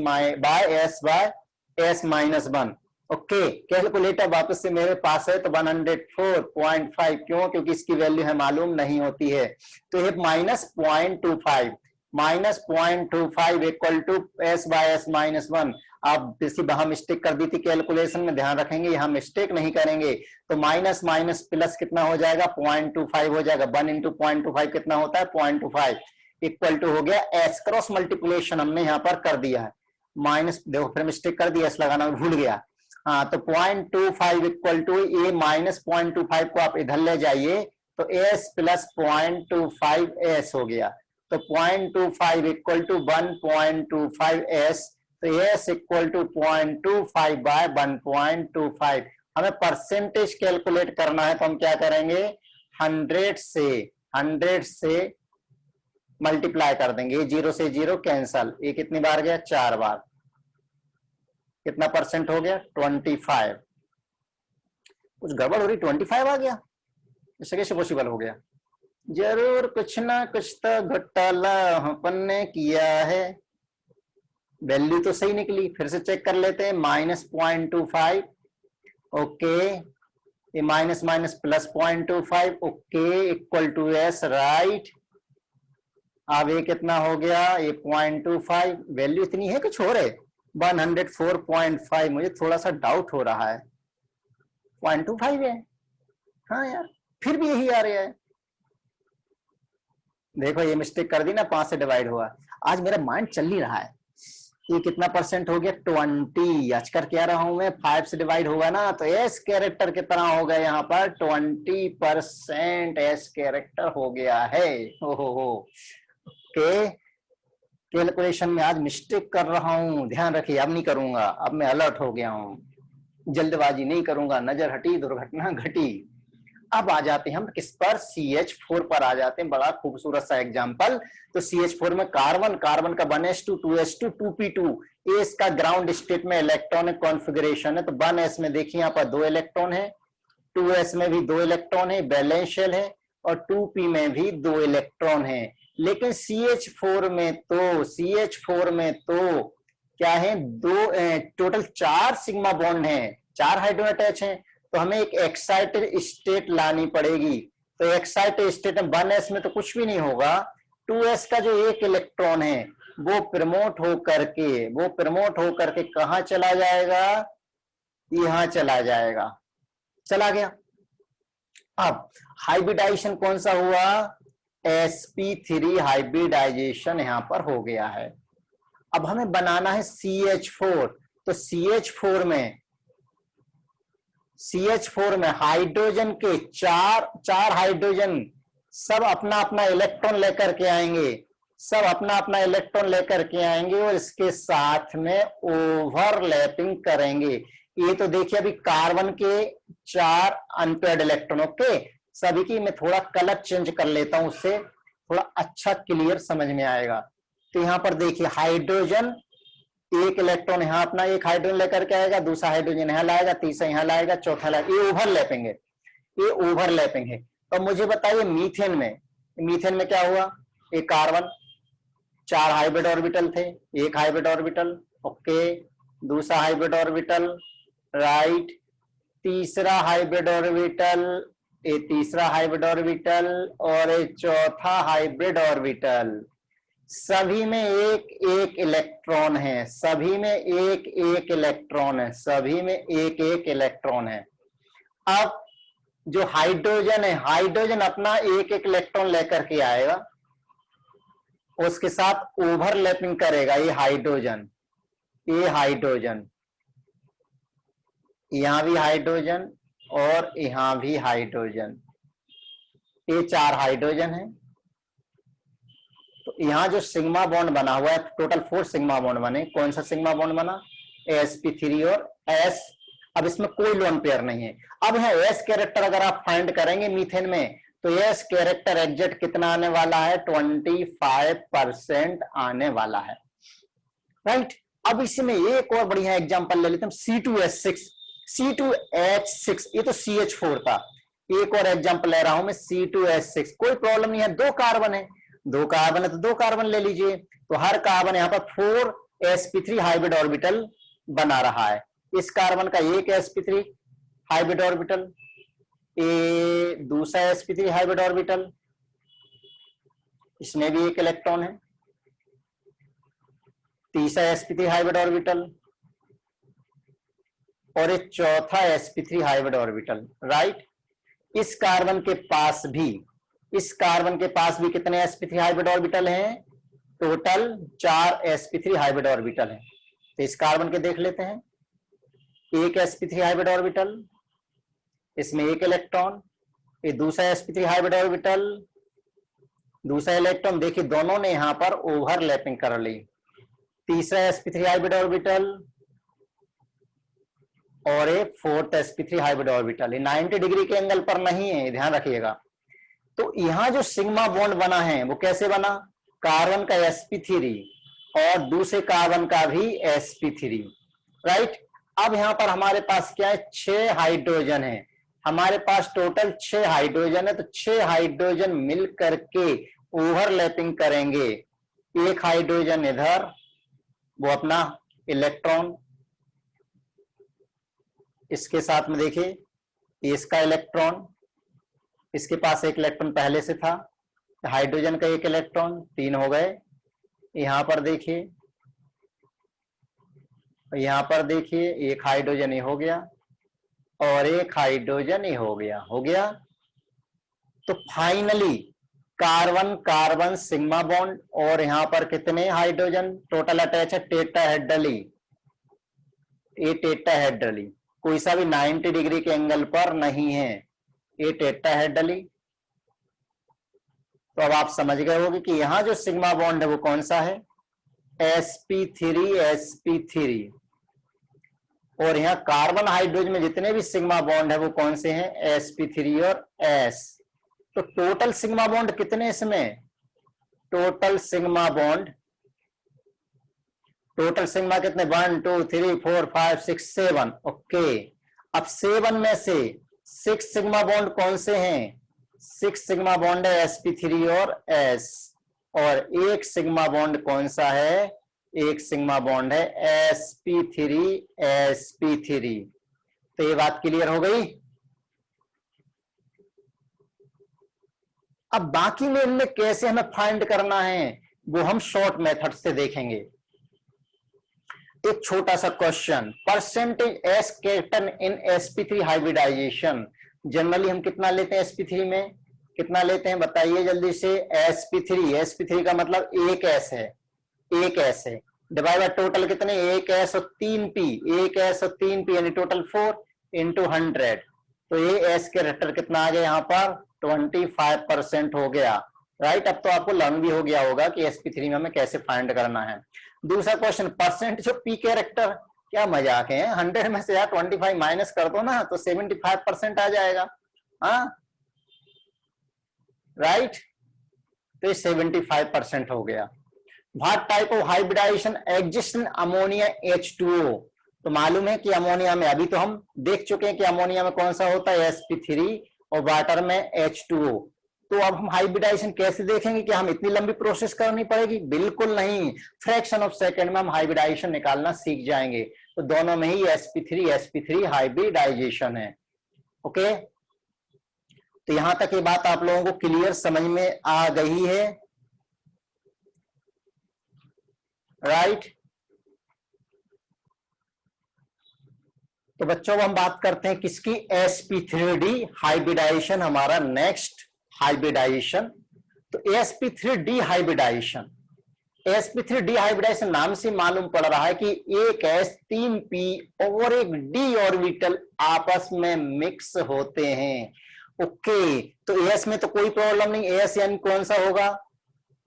minus 1। Okay, calculator वापस से मेरे पास है, तो 104.5 क्यों, क्योंकि इसकी वैल्यू है मालूम नहीं होती है। तो ये -0.25 equal to s by s minus 1। आप इसी वहां मिस्टेक कर दी थी कैलकुलेशन में, ध्यान रखेंगे यहाँ मिस्टेक नहीं करेंगे। तो माइनस माइनस प्लस कितना हो जाएगा, 0.25 हो जाएगा। 1 इंटू 0.25 कितना होता है, 0.25 इक्वल टू हो गया s। क्रॉस मल्टीप्लिकेशन हमने यहाँ पर कर दिया है, माइनस, देखो फिर मिस्टेक कर दिया, s लगाना भूल गया। हाँ, तो 0.25 इक्वल टू ये माइनस 0.25 को आप इधर ले जाइए तो s प्लस 0.25s हो गया। तो 0.25 इक्वल टू 1.25s। तो s इक्वल टू 0.25 बाय 1.25। हमें परसेंटेज कैलकुलेट करना है, तो हम क्या करेंगे, 100 से मल्टीप्लाई कर देंगे। 0 से 0 कैंसल, ये कितनी बार गया, 4 बार। कितना परसेंट हो गया, 25। कुछ गड़बड़ हो रही, 25 आ गया, इससे कैसे पॉसिबल हो गया? जरूर कुछ ना कुछ तो घोटाला अपन ने किया है। वैल्यू तो सही निकली, फिर से चेक कर लेते हैं। -0.25, ओके, ये minus minus plus 0.25, okay, equal to s, right. अब ये कितना हो गया, ये 0.25, वैल्यू इतनी है कुछ और है, 104.5। मुझे थोड़ा सा डाउट हो रहा है, 0.25 है। हाँ यार, फिर भी यही आ रहा है। देखो ये मिस्टेक कर दी ना, 5 से डिवाइड हुआ। आज मेरा माइंड चल ही रहा है, ये कितना परसेंट हो गया, 20। आज कर क्या रहा हूं मैं, 5 से डिवाइड होगा ना, तो एस कैरेक्टर कितना हो गया, यहाँ पर 20% एस कैरेक्टर हो गया है। हो ओके, कैलकुलेशन में आज मिस्टेक कर रहा हूं, ध्यान रखिए, अब नहीं करूंगा, अब मैं अलर्ट हो गया हूं, जल्दबाजी नहीं करूंगा, नजर हटी दुर्घटना घटी। अब आ जाते हैं हम किस पर, CH4 पर आ जाते हैं। बड़ा खूबसूरत सा एग्जांपल। तो CH4 में कार्बन का 1s2, 2s2, 2p2, ये इसका ग्राउंड स्टेट में इलेक्ट्रॉनिक कॉन्फ़िगरेशन है। तो 1s में देखिए यहाँ पर 2 इलेक्ट्रॉन है, 2s में भी 2 इलेक्ट्रॉन है, बैलेंस शेल है, और 2p में भी 2 इलेक्ट्रॉन है। लेकिन CH4 में तो क्या है, टोटल 4 सिग्मा बॉन्ड है, 4 हाइड्रोजन अटैच है। तो हमें एक एक्साइटेड स्टेट लानी पड़ेगी। तो एक्साइटेड स्टेट में 1s में तो कुछ भी नहीं होगा, 2s का जो 1 इलेक्ट्रॉन है वो प्रमोट होकर के कहां चला जाएगा, यहां चला जाएगा, चला गया। अब हाइब्रिडाइजेशन कौन सा हुआ, sp3 हाइब्रिडाइजेशन यहां पर हो गया है। अब हमें बनाना है CH4। तो CH4 में CH4 में हाइड्रोजन के चार हाइड्रोजन सब अपना अपना इलेक्ट्रॉन लेकर के आएंगे, सब अपना अपना इलेक्ट्रॉन लेकर के आएंगे और इसके साथ में ओवरलैपिंग करेंगे। ये तो देखिए अभी कार्बन के 4 अनपेयर्ड इलेक्ट्रॉन, ओके। सभी की मैं थोड़ा कलर चेंज कर लेता हूं, उससे थोड़ा अच्छा क्लियर समझ में आएगा। तो यहां पर देखिए हाइड्रोजन एक इलेक्ट्रॉन यहां अपना एक हाइड्रोजन लेकर के आएगा, दूसरा हाइड्रोजन यहां लाएगा, तीसरा यहां लाएगा, चौथा लाएगा। ये ओवरलैपिंग है, ये ओवरलैपिंग है। तो मुझे बताइए मीथेन में क्या हुआ? एक कार्बन 4 हाइब्रिड ऑर्बिटल थे, एक हाइब्रिड ऑर्बिटल, ओके, दूसरा हाइब्रिड ऑर्बिटल, राइट, तीसरा हाइब्रिड ऑर्बिटल, ये तीसरा हाइब्रिड ऑर्बिटल और एक चौथा हाइब्रिड ऑर्बिटल। सभी में एक एक इलेक्ट्रॉन है, सभी में एक एक इलेक्ट्रॉन है, सभी में एक एक इलेक्ट्रॉन है। अब जो हाइड्रोजन है, हाइड्रोजन अपना एक एक इलेक्ट्रॉन लेकर के आएगा, उसके साथ ओवरलैपिंग करेगा। ये हाइड्रोजन यहां भी हाइड्रोजन और यहां भी हाइड्रोजन, ये 4 हाइड्रोजन है। तो यहां जो सिग्मा बॉन्ड बना हुआ है, टोटल 4 सिग्मा बॉन्ड बने। कौन सा सिग्मा बॉन्ड बना? sp3 और s। अब इसमें कोई लोन पेयर नहीं है। अब है s कैरेक्टर अगर आप फाइंड करेंगे मीथेन में, तो s कैरेक्टर एग्जैक्ट कितना आने वाला है? 25% आने वाला है, राइट। अब इसमें एक और बढ़िया एग्जांपल ले लेते हैं, C2H6। C2H6 ये तो CH4 था, एक और एग्जांपल ले रहा हूं मैं, C2H6। कोई प्रॉब्लम नहीं है, 2 कार्बन है, 2 कार्बन है तो 2 कार्बन ले लीजिए। तो हर कार्बन यहां पर 4 sp3 हाइब्रिड ऑर्बिटल बना रहा है। इस कार्बन का एक sp3 हाइब्रिड ऑर्बिटल, ये दूसरा sp3 हाइब्रिड ऑर्बिटल, इसमें भी एक इलेक्ट्रॉन है, तीसरा sp3 हाइब्रिड ऑर्बिटल और एक चौथा sp3 हाइब्रिड ऑर्बिटल, राइट। इस कार्बन के पास भी कितने sp3 हाइब्रिड ऑर्बिटल हैं? टोटल 4 sp3 हाइब्रिड ऑर्बिटल हैं। तो इस कार्बन के देख लेते हैं, एक sp3 हाइब्रिड ऑर्बिटल, इसमें एक इलेक्ट्रॉन, ये दूसरा sp3 हाइब्रिड ऑर्बिटल, दूसरा इलेक्ट्रॉन, देखिए दोनों ने यहां पर ओवरलैपिंग कर ली। तीसरा sp3 हाइब्रिड ऑर्बिटल और एक 4th sp3 हाइब्रिड ऑर्बिटल। ये 90 डिग्री के एंगल पर नहीं है, ध्यान रखिएगा। तो यहां जो सिग्मा बॉन्ड बना है वो कैसे बना? कार्बन का sp3 और दूसरे कार्बन का भी sp3, राइट। अब यहां पर हमारे पास क्या है? 6 हाइड्रोजन है, हमारे पास टोटल 6 हाइड्रोजन है। तो 6 हाइड्रोजन मिल करके ओवरलैपिंग करेंगे। एक हाइड्रोजन इधर, वो अपना इलेक्ट्रॉन इसके साथ में, देखिए इसका इलेक्ट्रॉन, इसके पास एक इलेक्ट्रॉन पहले से था, हाइड्रोजन का एक इलेक्ट्रॉन, 3 हो गए। यहां पर देखिए, यहां पर देखिए एक हाइड्रोजन ये हो गया और एक हाइड्रोजन ये हो गया। तो finally carbon carbon sigma bond और यहां पर कितने हाइड्रोजन टोटल अटैच है? टेट्राहेड्रली, ये टेट्राहेड्रली, कोई सा भी 90 डिग्री के एंगल पर नहीं है, ये टेट्राहेड्रली। तो अब आप समझ गए होंगे कि यहां जो सिग्मा बॉन्ड है वो कौन सा है? sp3 और यहाँ कार्बन हाइड्रोजन में जितने भी सिग्मा बॉन्ड है वो कौन से हैं? sp3 और s। तो टोटल सिग्मा बॉन्ड कितने इसमें? टोटल सिग्मा कितने? 1 2 3 4 5 6 7, ओके। अब 7 में से 6 सिग्मा बॉन्ड कौन से हैं? 6 सिग्मा बॉन्ड है sp3 और s, और एक सिग्मा बॉन्ड कौन सा है? एक सिग्मा बॉन्ड है sp3। तो ये बात क्लियर हो गई। अब बाकी में इनमें कैसे हमें फाइंड करना है वो हम शॉर्ट मेथड से देखेंगे। एक छोटा सा question, percentage s character in sp3 hybridization. Generally हम कितना लेते हैं sp3 में? कितना लेते हैं बताइए जल्दी से? sp3 का मतलब एक s है, एक s है, डिवाइड बाय टोटल कितने? एक s और 3p, एक s और 3p यानी टोटल 4, इंटू 100, तो ये एस कैरेक्टर कितना आ गया यहाँ पर 25% हो गया, राइट। अब तो आपको लर्न भी हो गया होगा कि sp3 में हमें कैसे फाइंड करना है। दूसरा question, percentage of P character, क्या मजाक है, 100 में से यार 25 माइनस कर दो ना तो 75% आ जाएगा, हाँ राइट, तो 75% हो गया। What type of hybridization exist in ammonia H2O, तो मालूम है कि अमोनिया में, अभी तो हम देख चुके हैं कि अमोनिया में कौन सा होता है sp3 और वाटर में H2O। तो अब हम हाइब्रिडाइजेशन कैसे देखेंगे, कि हम इतनी लंबी प्रोसेस करनी पड़ेगी, बिल्कुल नहीं, फ्रैक्शन ऑफ सेकंड में हम हाइब्रिडाइजेशन निकालना सीख जाएंगे। तो दोनों में ही sp3 हाइब्रिडाइजेशन है, ओके। तो यहां तक ये बात आप लोगों को क्लियर समझ में आ गई है, राइट। तो बच्चों हम बात करते हैं किसकी, sp3d हाइब्रिडाइजेशन, हमारा नेक्स्ट हाइब्रिडाइजेशन। तो sp3d हाइब्रिडाइजेशन, sp3d हाइब्रिडाइजेशन नाम से मालूम पड़ रहा है कि एक s 3p और एक d ऑर्बिटल आपस में मिक्स होते हैं, ओके। तो s में तो कोई प्रॉब्लम नहीं, s यानी कौन सा होगा,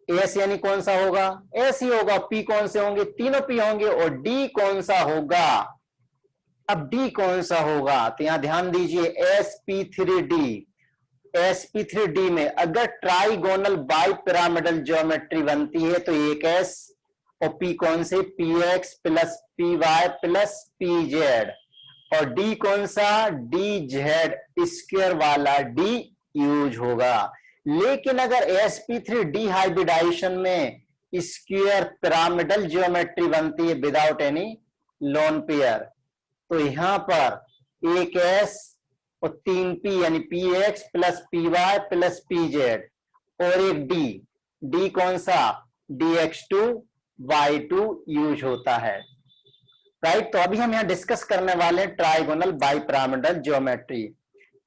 s यानी कौन सा होगा, s ही होगा। p कौन से होंगे, तीनों p होंगे। और d कौन सा होगा, अब d कौन सा होगा, तो यहां ध्यान दीजिए, sp3d में अगर ट्राइगोनल बाई पिरामिडल ज्योमेट्री बनती है तो एक s और p कौन से, px plus py plus pz, और d कौन सा, dz स्क्वायर वाला d यूज होगा। लेकिन अगर sp3d हाइब्रिडाइजेशन में स्क्वायर पिरामिडल ज्योमेट्री बनती है विदाउट एनी लोन पेयर, तो यहां पर एक s और 3p यानी px plus py plus pz और एक d कौन सा, dx2 y2 यूज होता है, राइट। तो अभी हम यहां डिस्कस करने वाले हैं ट्राइगोनल बाइपिरामिडल ज्योमेट्री।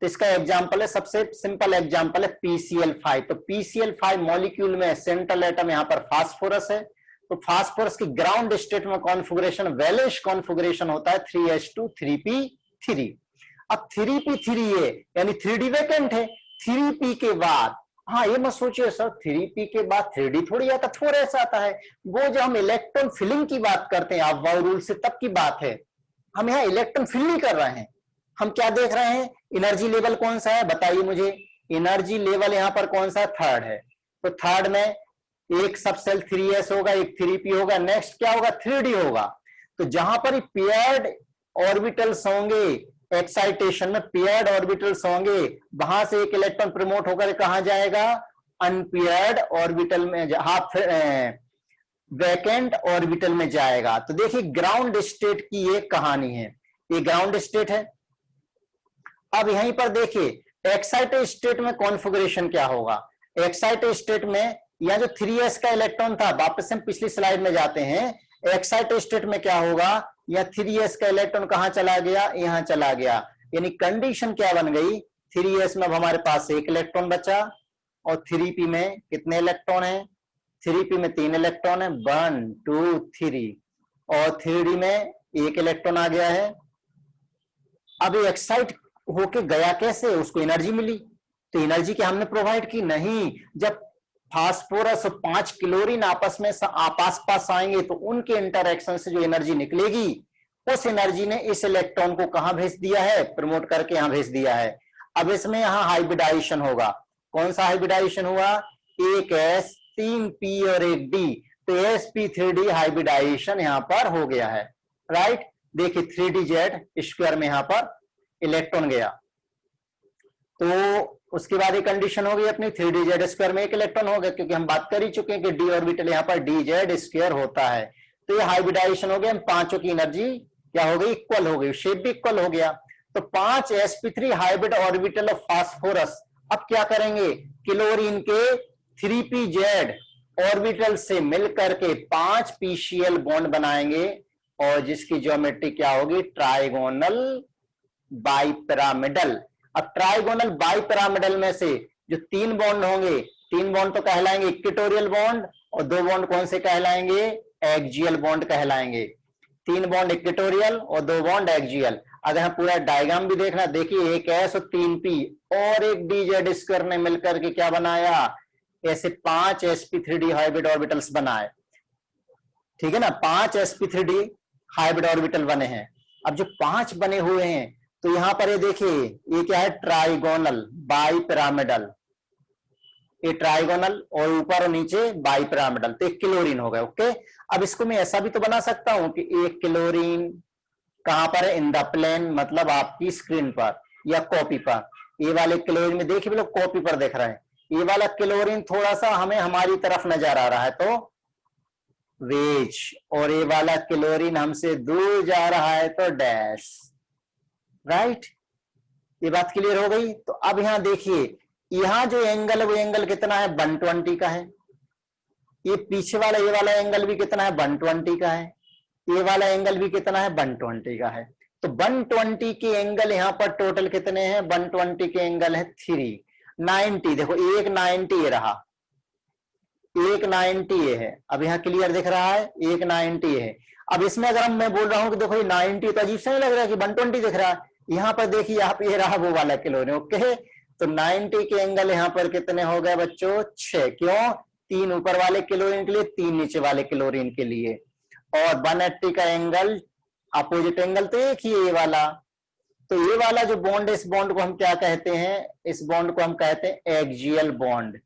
तो इसका एग्जांपल है, सबसे सिंपल एग्जांपल है PCl5। तो PCl5 मॉलिक्यूल में सेंट्रल एटम यहां पर फास्फोरस है, तो फास्फोरस की ग्राउंड स्टेट में कॉन्फ़िगरेशन वैलेंस कॉन्फ़िगरेशन होता है 3s2 3p3। अब 3p3 ये यानी 3d वैकेंट है। 3p के बाद, हाँ ये मत सोचिए सर 3p के बाद 3d थोड़ी आता, 4s आता है। वो जो हम इलेक्ट्रॉन फिलिंग की बात करते हैं अफबाउ रूल से, तब की बात है। हम यहाँ इलेक्ट्रॉन फिल नहीं कर रहे हैं, हम क्या देख रहे हैं, एनर्जी लेवल कौन सा है, बताइए मुझे। एनर्जी लेवल यहाँ पर कौन सा, थर्ड है। तो थर्ड में एक सब सेल 3s होगा, एक 3p होगा, नेक्स्ट क्या होगा, 3d होगा। तो जहां पर पेयर्ड ऑर्बिटल्स होंगे, एक्साइटेशन में पेयर्ड ऑर्बिटल्स होंगे, वहां से एक इलेक्ट्रॉन प्रमोट होकर कहां जाएगा, अनपेयर्ड ऑर्बिटल में, हाफ वैकेंट ऑर्बिटल में जाएगा। तो देखिए ग्राउंड स्टेट की ये कहानी है, ये ग्राउंड स्टेट है। अब यहीं पर देखिए एक्साइटेड स्टेट में कॉन्फ़िगरेशन क्या होगा। एक्साइटेड स्टेट में यह जो 3s का इलेक्ट्रॉन था, वापस हम पिछली स्लाइड में जाते हैं। एक्साइटेड स्टेट में क्या होगा, या 3s का इलेक्ट्रॉन कहां चला गया, यहां चला गया। यानी कंडीशन क्या बन गई, 3s में अब हमारे पास एक इलेक्ट्रॉन बचा, और 3p में कितने इलेक्ट्रॉन है, 3p में 3 इलेक्ट्रॉन है, 1 2 3, और 3d में एक इलेक्ट्रॉन आ गया है। अब एक्साइट होके गया कैसे, उसको एनर्जी मिली। तो एनर्जी क्या हमने प्रोवाइड की, नहीं। जब फास्फोरस और 5 क्लोरीन आपस में पास आएंगे तो उनके इंटरैक्शन से जो एनर्जी निकलेगी, उस एनर्जी ने इस इलेक्ट्रॉन को कहां भेज दिया है, प्रमोट करके यहां भेज दिया है। अब इसमें यहां हाइब्रिडाइजेशन होगा। कौन सा हाइब्रिडाइजेशन हुआ, एक s 3p और एक d, तो sp3d हाइब्रिडाइजेशन यहां पर हो गया है, राइट। देखिए 3dz स्क्वायर में यहां पर इलेक्ट्रॉन गया, तो उसके बाद एक कंडीशन हो गई अपनी, 3dz स्क्वायर में एक इलेक्ट्रॉन हो गया, क्योंकि हम बात कर ही चुके हैं कि d ऑर्बिटल यहां पर dz स्क्वायर होता है। तो ये हाइब्रिडाइजेशन हो गया, पांचों की एनर्जी क्या हो गई, इक्वल हो गई, शेप भी इक्वल हो गया। तो 5 sp3 hybrid orbital of phosphorus अब क्या करेंगे, क्लोरीन के 3pz ऑर्बिटल से मिलकर के 5 pCl बॉन्ड बनाएंगे, और जिसकी ज्योमेट्री क्या होगी, ट्राइगोनल बाइपिरामिडल। अब ट्राइगोनल बाइपिरामिडल में से जो 3 बॉन्ड होंगे, 3 बॉन्ड तो कहलाएंगे इक्वेटोरियल बॉन्ड, और 2 बॉन्ड कौन से कहलाएंगे, एक्सियल बॉन्ड कहलाएंगे। 3 बॉन्ड इक्वेटोरियल और 2 बॉन्ड एक्सियल। अगर हम पूरा डायग्राम भी देखना, देखिए एक S और 3P और एक DZ स्क्वायर ने मिलकर के क्या बनाया, ऐसे 5 sp3d हाइब्रिड ऑर्बिटल्स बनाए, ठीक है ना, 5 sp3d हाइब्रिड ऑर्बिटल बने हैं। अब जो 5 बने हुए हैं तो यहां पर ये देखिए ये क्या है, ट्राइगोनल बाई पिरामिडल, ये ट्राइगोनल और ऊपर और नीचे बाई पिरामिडल, तो एक क्लोरीन हो गया। ओके, अब इसको मैं ऐसा भी तो बना सकता हूं कि एक क्लोरीन कहां पर है, इन द प्लेन, मतलब आपकी स्क्रीन पर या कॉपी पर। ये वाले क्लोरीन में देखिए लोग कॉपी पर देख रहे हैं, ये वाला क्लोरीन थोड़ा सा हमें हमारी तरफ नजर आ रहा है तो वेज, और ये वाला क्लोरीन हमसे दूर जा रहा है तो डैश, राइट। ये बात क्लियर हो गई। तो अब यहां देखिए, यहां जो एंगल है वो एंगल कितना है, 120 का है। ये पीछे वाला ये वाला एंगल भी कितना है, 120 का है। ये वाला एंगल भी कितना है, 120 का है। तो 120 के एंगल यहां पर टोटल कितने हैं, 120 के एंगल है 390। देखो एक 90 ये रहा, एक 90 ये है। अब यहाँ क्लियर दिख रहा है, एक 90 है। अब इसमें अगर हम मैं बोल रहा हूं कि देखो ये 90 तो अजीब सा नहीं लग रहा है कि 120 दिख रहा है। यहाँ पर देखिए यहाँ पे ये रहा वो वाला क्लोरीन। ओके, तो 90 के एंगल यहाँ पर कितने हो गए बच्चों, 6। क्यों, 3 ऊपर वाले क्लोरीन के लिए, 3 नीचे वाले क्लोरीन के लिए। और 180 का एंगल अपोजिट एंगल तो एक ही है ये वाला। तो ये वाला जो बॉन्ड है, इस बॉन्ड को हम क्या कहते हैं, इस बॉन्ड को हम कहते हैं एक्सियल बॉन्ड।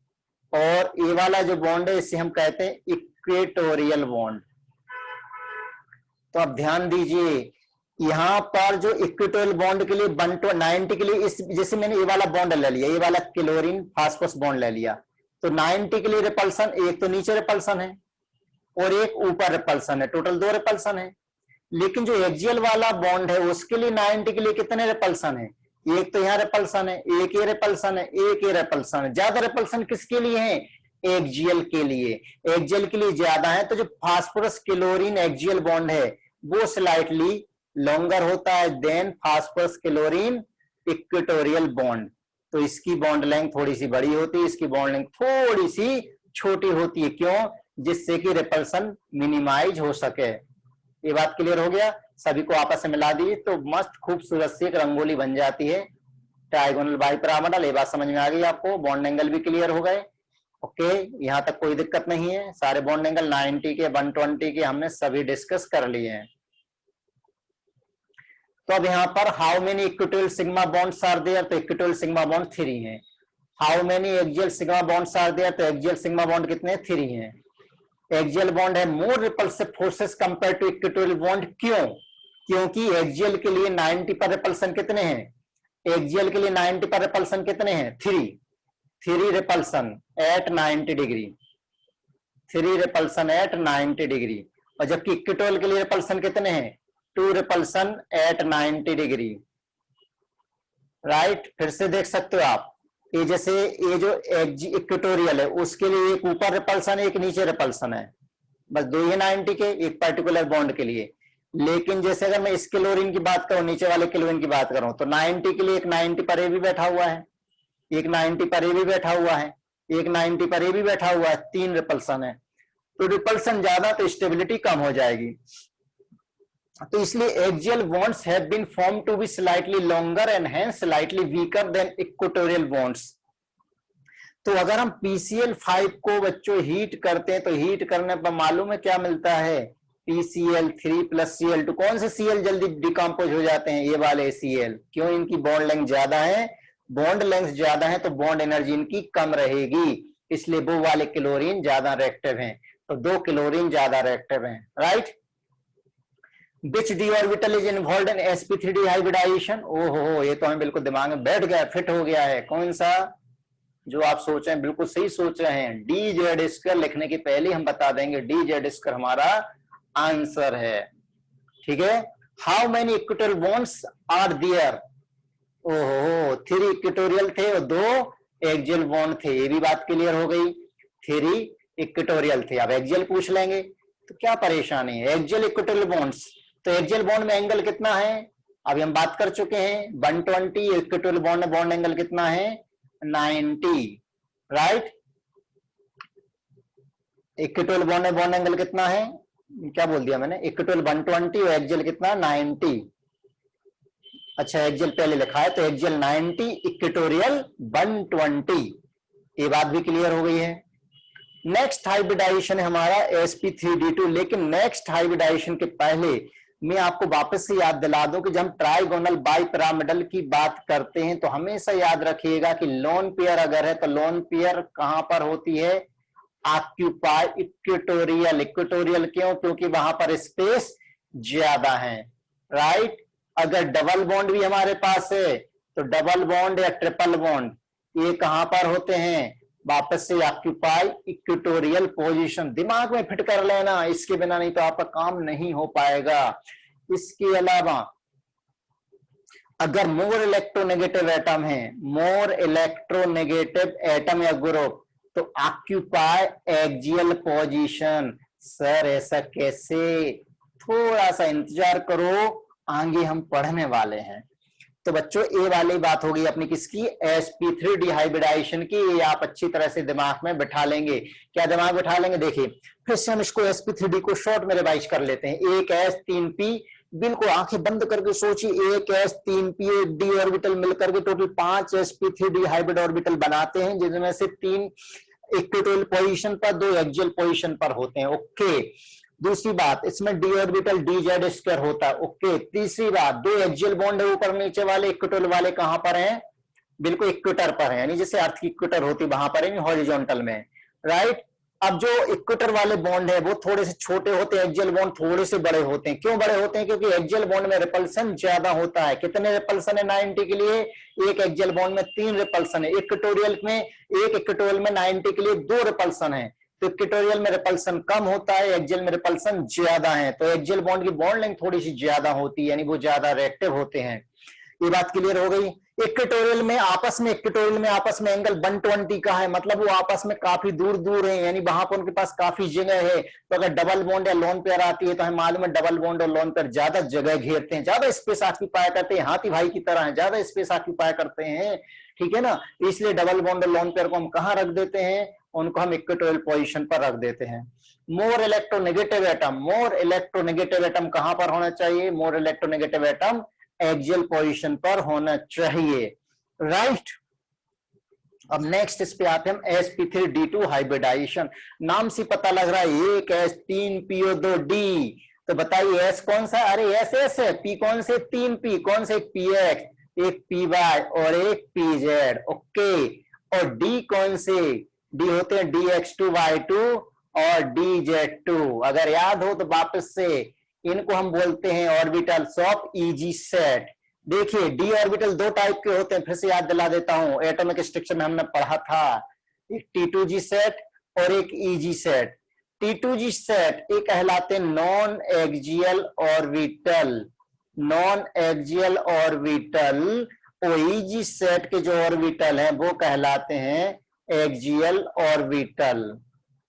और ये वाला जो बॉन्ड है इसे हम कहते हैं इक्वेटोरियल बॉन्ड। तो अब ध्यान दीजिए, यहां पर जो इक्वेटोरियल बॉन्ड के लिए 190 के लिए, इस जैसे मैंने ये वाला बॉन्ड ले लिया, ये वाला क्लोरीन फास्फोरस बॉन्ड ले लिया, तो 90 के लिए रिपल्सन, एक तो नीचे रिपल्सन है और एक ऊपर रिपल्सन है, टोटल 2 रिपल्सन है। लेकिन जो एक्सियल वाला बॉन्ड है उसके लिए 90 के लिए कितने रिपल्सन है, एक तो यहाँ रिपल्सन है, एक ये रिपल्सन है, एक ये रिपल्सन है। ज्यादा रिपल्सन किसके लिए है, एक्सियल के लिए। एक्सियल के लिए ज्यादा है, तो जो फास्फोरस क्लोरीन एक्सियल बॉन्ड है वो स्लाइटली लॉन्गर होता है than phosphorus chlorine equatorial bond. तो इसकी बॉन्ड लेंथ थोड़ी सी बड़ी होती है, इसकी बॉन्ड लेंथ थोड़ी सी छोटी होती है। क्यों, जिससे कि रिपल्सन मिनिमाइज हो सके। ये बात क्लियर हो गया, सभी को आपस में मिला दी तो मस्त खूबसूरत सी एक रंगोली बन जाती है, ट्राइगोनल बाइपिरामिडल। ये बात समझ में आ गई आपको, बॉन्ड एंगल भी क्लियर हो गए। ओके, यहां तक कोई दिक्कत नहीं है, सारे बॉन्ड एंगल 90 के 120 के हमने सभी डिस्कस कर लिए हैं। तो अब यहाँ पर how many equatorial sigma bonds are there, तो इक्वेटोरियल सिग्मा बॉन्ड 3 है। How many axial sigma bonds are there, तो एक्सियल सिग्मा बॉन्ड कितने, 3 हैं। एक्सियल बॉन्ड है more repulsive forces compare to equatorial bond. क्यों, क्योंकि एक्सियल के लिए 90 पर रिपल्सन कितने हैं, एक्सियल के लिए 90 पर रिपल्सन कितने हैं, 3 repulsion at 90 degree, 3 repulsion at 90 degree. और जबकि इक्वेटोरियल के लिए रिपल्सन कितने हैं, 2 रिपल्सन एट 90 डिग्री, राइट। फिर से देख सकते हो आप, ये जैसे ये जो इक्वेटोरियल है उसके लिए एक ऊपर रिपल्सन है, एक नीचे रिपल्सन है, बस 2 ही 90 के एक पर्टिकुलर बॉन्ड के लिए। लेकिन जैसे अगर मैं इस क्लोरीन की बात करूं, नीचे वाले क्लोरीन की बात करूं, तो 90 के लिए एक 90 पर ए भी बैठा हुआ है, एक 90 पर ए भी बैठा हुआ है, एक 90 पर ए भी बैठा हुआ है, 3 रिपल्सन है। तो रिपल्सन ज्यादा तो स्टेबिलिटी कम हो जाएगी। तो इसलिए axial bonds have been form to be slightly longer and hence slightly weaker than equatorial bonds. तो अगर हम PCl5 को बच्चों हीट करते हैं, तो हीट करने पर मालूम है क्या मिलता है, PCl3 प्लस Cl2। कौन से Cl जल्दी डिकम्पोज हो जाते हैं, ये वाले Cl। क्यों, इनकी बॉन्ड लेंथ ज्यादा है, बॉन्ड लेंथ ज्यादा है तो बॉन्ड एनर्जी इनकी कम रहेगी, इसलिए वो वाले क्लोरीन ज्यादा रिएक्टिव हैं। तो 2 क्लोरीन ज्यादा रिएक्टिव हैं, right. Which d orbital is involved in sp3d hybridization? ओहो, ये तो हमें बिल्कुल दिमाग में बैठ गया, फिट हो गया है। कौन सा, जो आप सोच रहे हैं बिल्कुल सही सोच रहे हैं, DZ2 लिखने के पहले हम बता देंगे DZ2 हमारा आंसर है, ठीक है। How many equatorial bonds are there, ओहो 3 इक्वेटोरियल थे और 2 एक्सियल बॉन्ड थे, ये भी बात क्लियर हो गई, 3 इक्वेटोरियल थे। अब एक्सियल पूछ लेंगे तो क्या परेशानी है, एक्सियल इक्वेटोरियल बॉन्ड्स, तो एक्सियल बॉन्ड में एंगल कितना है, अभी हम बात कर चुके हैं 120, इक्वेटोरियल बॉन्ड में बॉन्ड एंगल कितना है 90, राइट। इक्वेटोरियल बॉन्ड में बॉन्ड एंगल कितना है, क्या बोल दिया मैंने, इक्वेटोरियल 120 और एक्सियल कितना 90, अच्छा एक्सियल पहले लिखा है, तो एक्सियल 90, इक्वेटोरियल 120, ये बात भी क्लियर हो गई है। नेक्स्ट हाइब्रिडाइजेशन है हमारा sp3d2। लेकिन नेक्स्ट हाइब्रिडाइजेशन के पहले मैं आपको वापस से याद दिला दूं कि जब हम ट्राइगोनल बाइपिरामिडल की बात करते हैं तो हमेशा याद रखिएगा कि लोन पेयर अगर है तो लोन पेयर कहां पर होती है, ऑक्यूपाई इक्वेटोरियल। इक्वेटोरियल क्यों? क्योंकि वहां पर स्पेस ज्यादा है, राइट। अगर डबल बॉन्ड भी हमारे पास है तो डबल बॉन्ड या ट्रिपल बॉन्ड ये कहां पर होते हैं, वापस से ऑक्यूपाई इक्वेटोरियल पोजीशन। दिमाग में फिट कर लेना, इसके बिना नहीं तो आपका काम नहीं हो पाएगा। इसके अलावा अगर मोर इलेक्ट्रोनेगेटिव एटम है, मोर इलेक्ट्रोनेगेटिव एटम या ग्रुप, तो ऑक्यूपाई एक्सियल पोजीशन। सर ऐसा कैसे? थोड़ा सा इंतजार करो, आगे हम पढ़ने वाले हैं। तो बच्चों ये वाली बात होगी अपनी किसकी, sp3 हाइब्रिडाइजेशन की। ये आप अच्छी तरह से दिमाग में बिठा लेंगे। क्या दिमाग बिठा लेंगे? देखिए फिर से हम इसको sp3d को शॉर्ट में रिवाइज कर लेते हैं। एक s 3p, बिल्कुल आंखें बंद करके सोचिए, एक s 3p एक d ऑर्बिटल मिलकर के टोटल 5 sp3d हाइब्रिड ऑर्बिटल बनाते हैं, जिनमें से 3 इक्वेटोरियल पोजीशन पर, 2 एक्सियल पोजीशन पर होते हैं। ओके। दूसरी बात, इसमें डी ऑर्बिटल dz² होता है। ओके। तीसरी बात, 2 एक्सियल बॉन्ड है ऊपर नीचे वाले, इक्वेटोरियल वाले कहां पर हैं, बिल्कुल इक्वेटर पर है, यानी जैसे अर्थ की इक्वेटर होती वहां पर है, हॉरिजॉन्टल में, राइट। अब जो इक्वेटर वाले बॉन्ड है वो थोड़े से छोटे होते हैं, एक्सियल बॉन्ड थोड़े से बड़े होते हैं। क्यों बड़े होते हैं? क्योंकि एक्सियल बॉन्ड में रिपल्सन ज्यादा होता है। कितने रिपल्सन है 90 के लिए? एक एक्सियल बॉन्ड में 3 रिपल्सन है। इक्वेटोरियल में, एक इक्वेटोरियल में 90 के लिए 2 रिपल्सन है। तो इक्वेटोरियल में रिपल्सन कम होता है, एक्सियल में रिपल्सन ज्यादा है। तो एक्सियल बॉन्ड की बॉन्ड लेंथ थोड़ी सी ज्यादा होती है, यानी वो ज्यादा रिएक्टिव होते हैं। ये बात क्लियर हो गई। इक्वेटोरियल में आपस में एंगल 120 का है, मतलब वो आपस में काफी दूर दूर है, यानी वहां पर उनके पास काफी जगह है। तो अगर डबल बॉन्ड या लोन पेयर आती है तो हमें मालूम है डबल बॉन्ड और लोन पेयर ज्यादा जगह घेरते हैं, ज्यादा स्पेस ऑक्यूपाई करते हैं, हाथी भाई की तरह है, ज्यादा स्पेस ऑक्यूपाई करते हैं, ठीक है ना। इसलिए डबल बॉन्ड और लोन पेयर को हम कहां रख देते हैं, उनको हम इक्वेटोरियल पोजीशन पर रख देते हैं। More electronegative atom, more electronegative atom कहां पर होना चाहिए, more electronegative atom axial position पर होना चाहिए, राइट। अब नेक्स्ट इस पे आते हैं हम sp3d2 हाइब्रिडाइजेशन। नाम से पता लग रहा है एक s 3po2d, तो बताइए s कौन सा? अरे s है, p कौन से? 3p, कौन से? px, एक py और एक pz। ओके। और d कौन से? d होते हैं dx2y2 और dz2। अगर याद हो तो वापस से इनको हम बोलते हैं ऑर्बिटल्स ऑफ ईजी सेट। देखिए डी ऑर्बिटल 2 टाइप के होते हैं, फिर से याद दिला देता हूं, एटॉमिक स्ट्रक्चर में हमने पढ़ा था, एक T2G सेट और एक EG सेट। T2G सेट ये कहलाते हैं non axial orbital, non axial orbital, और EG सेट के जो ऑर्बिटल हैं वो कहलाते हैं एक्सियल ऑर्बिटल,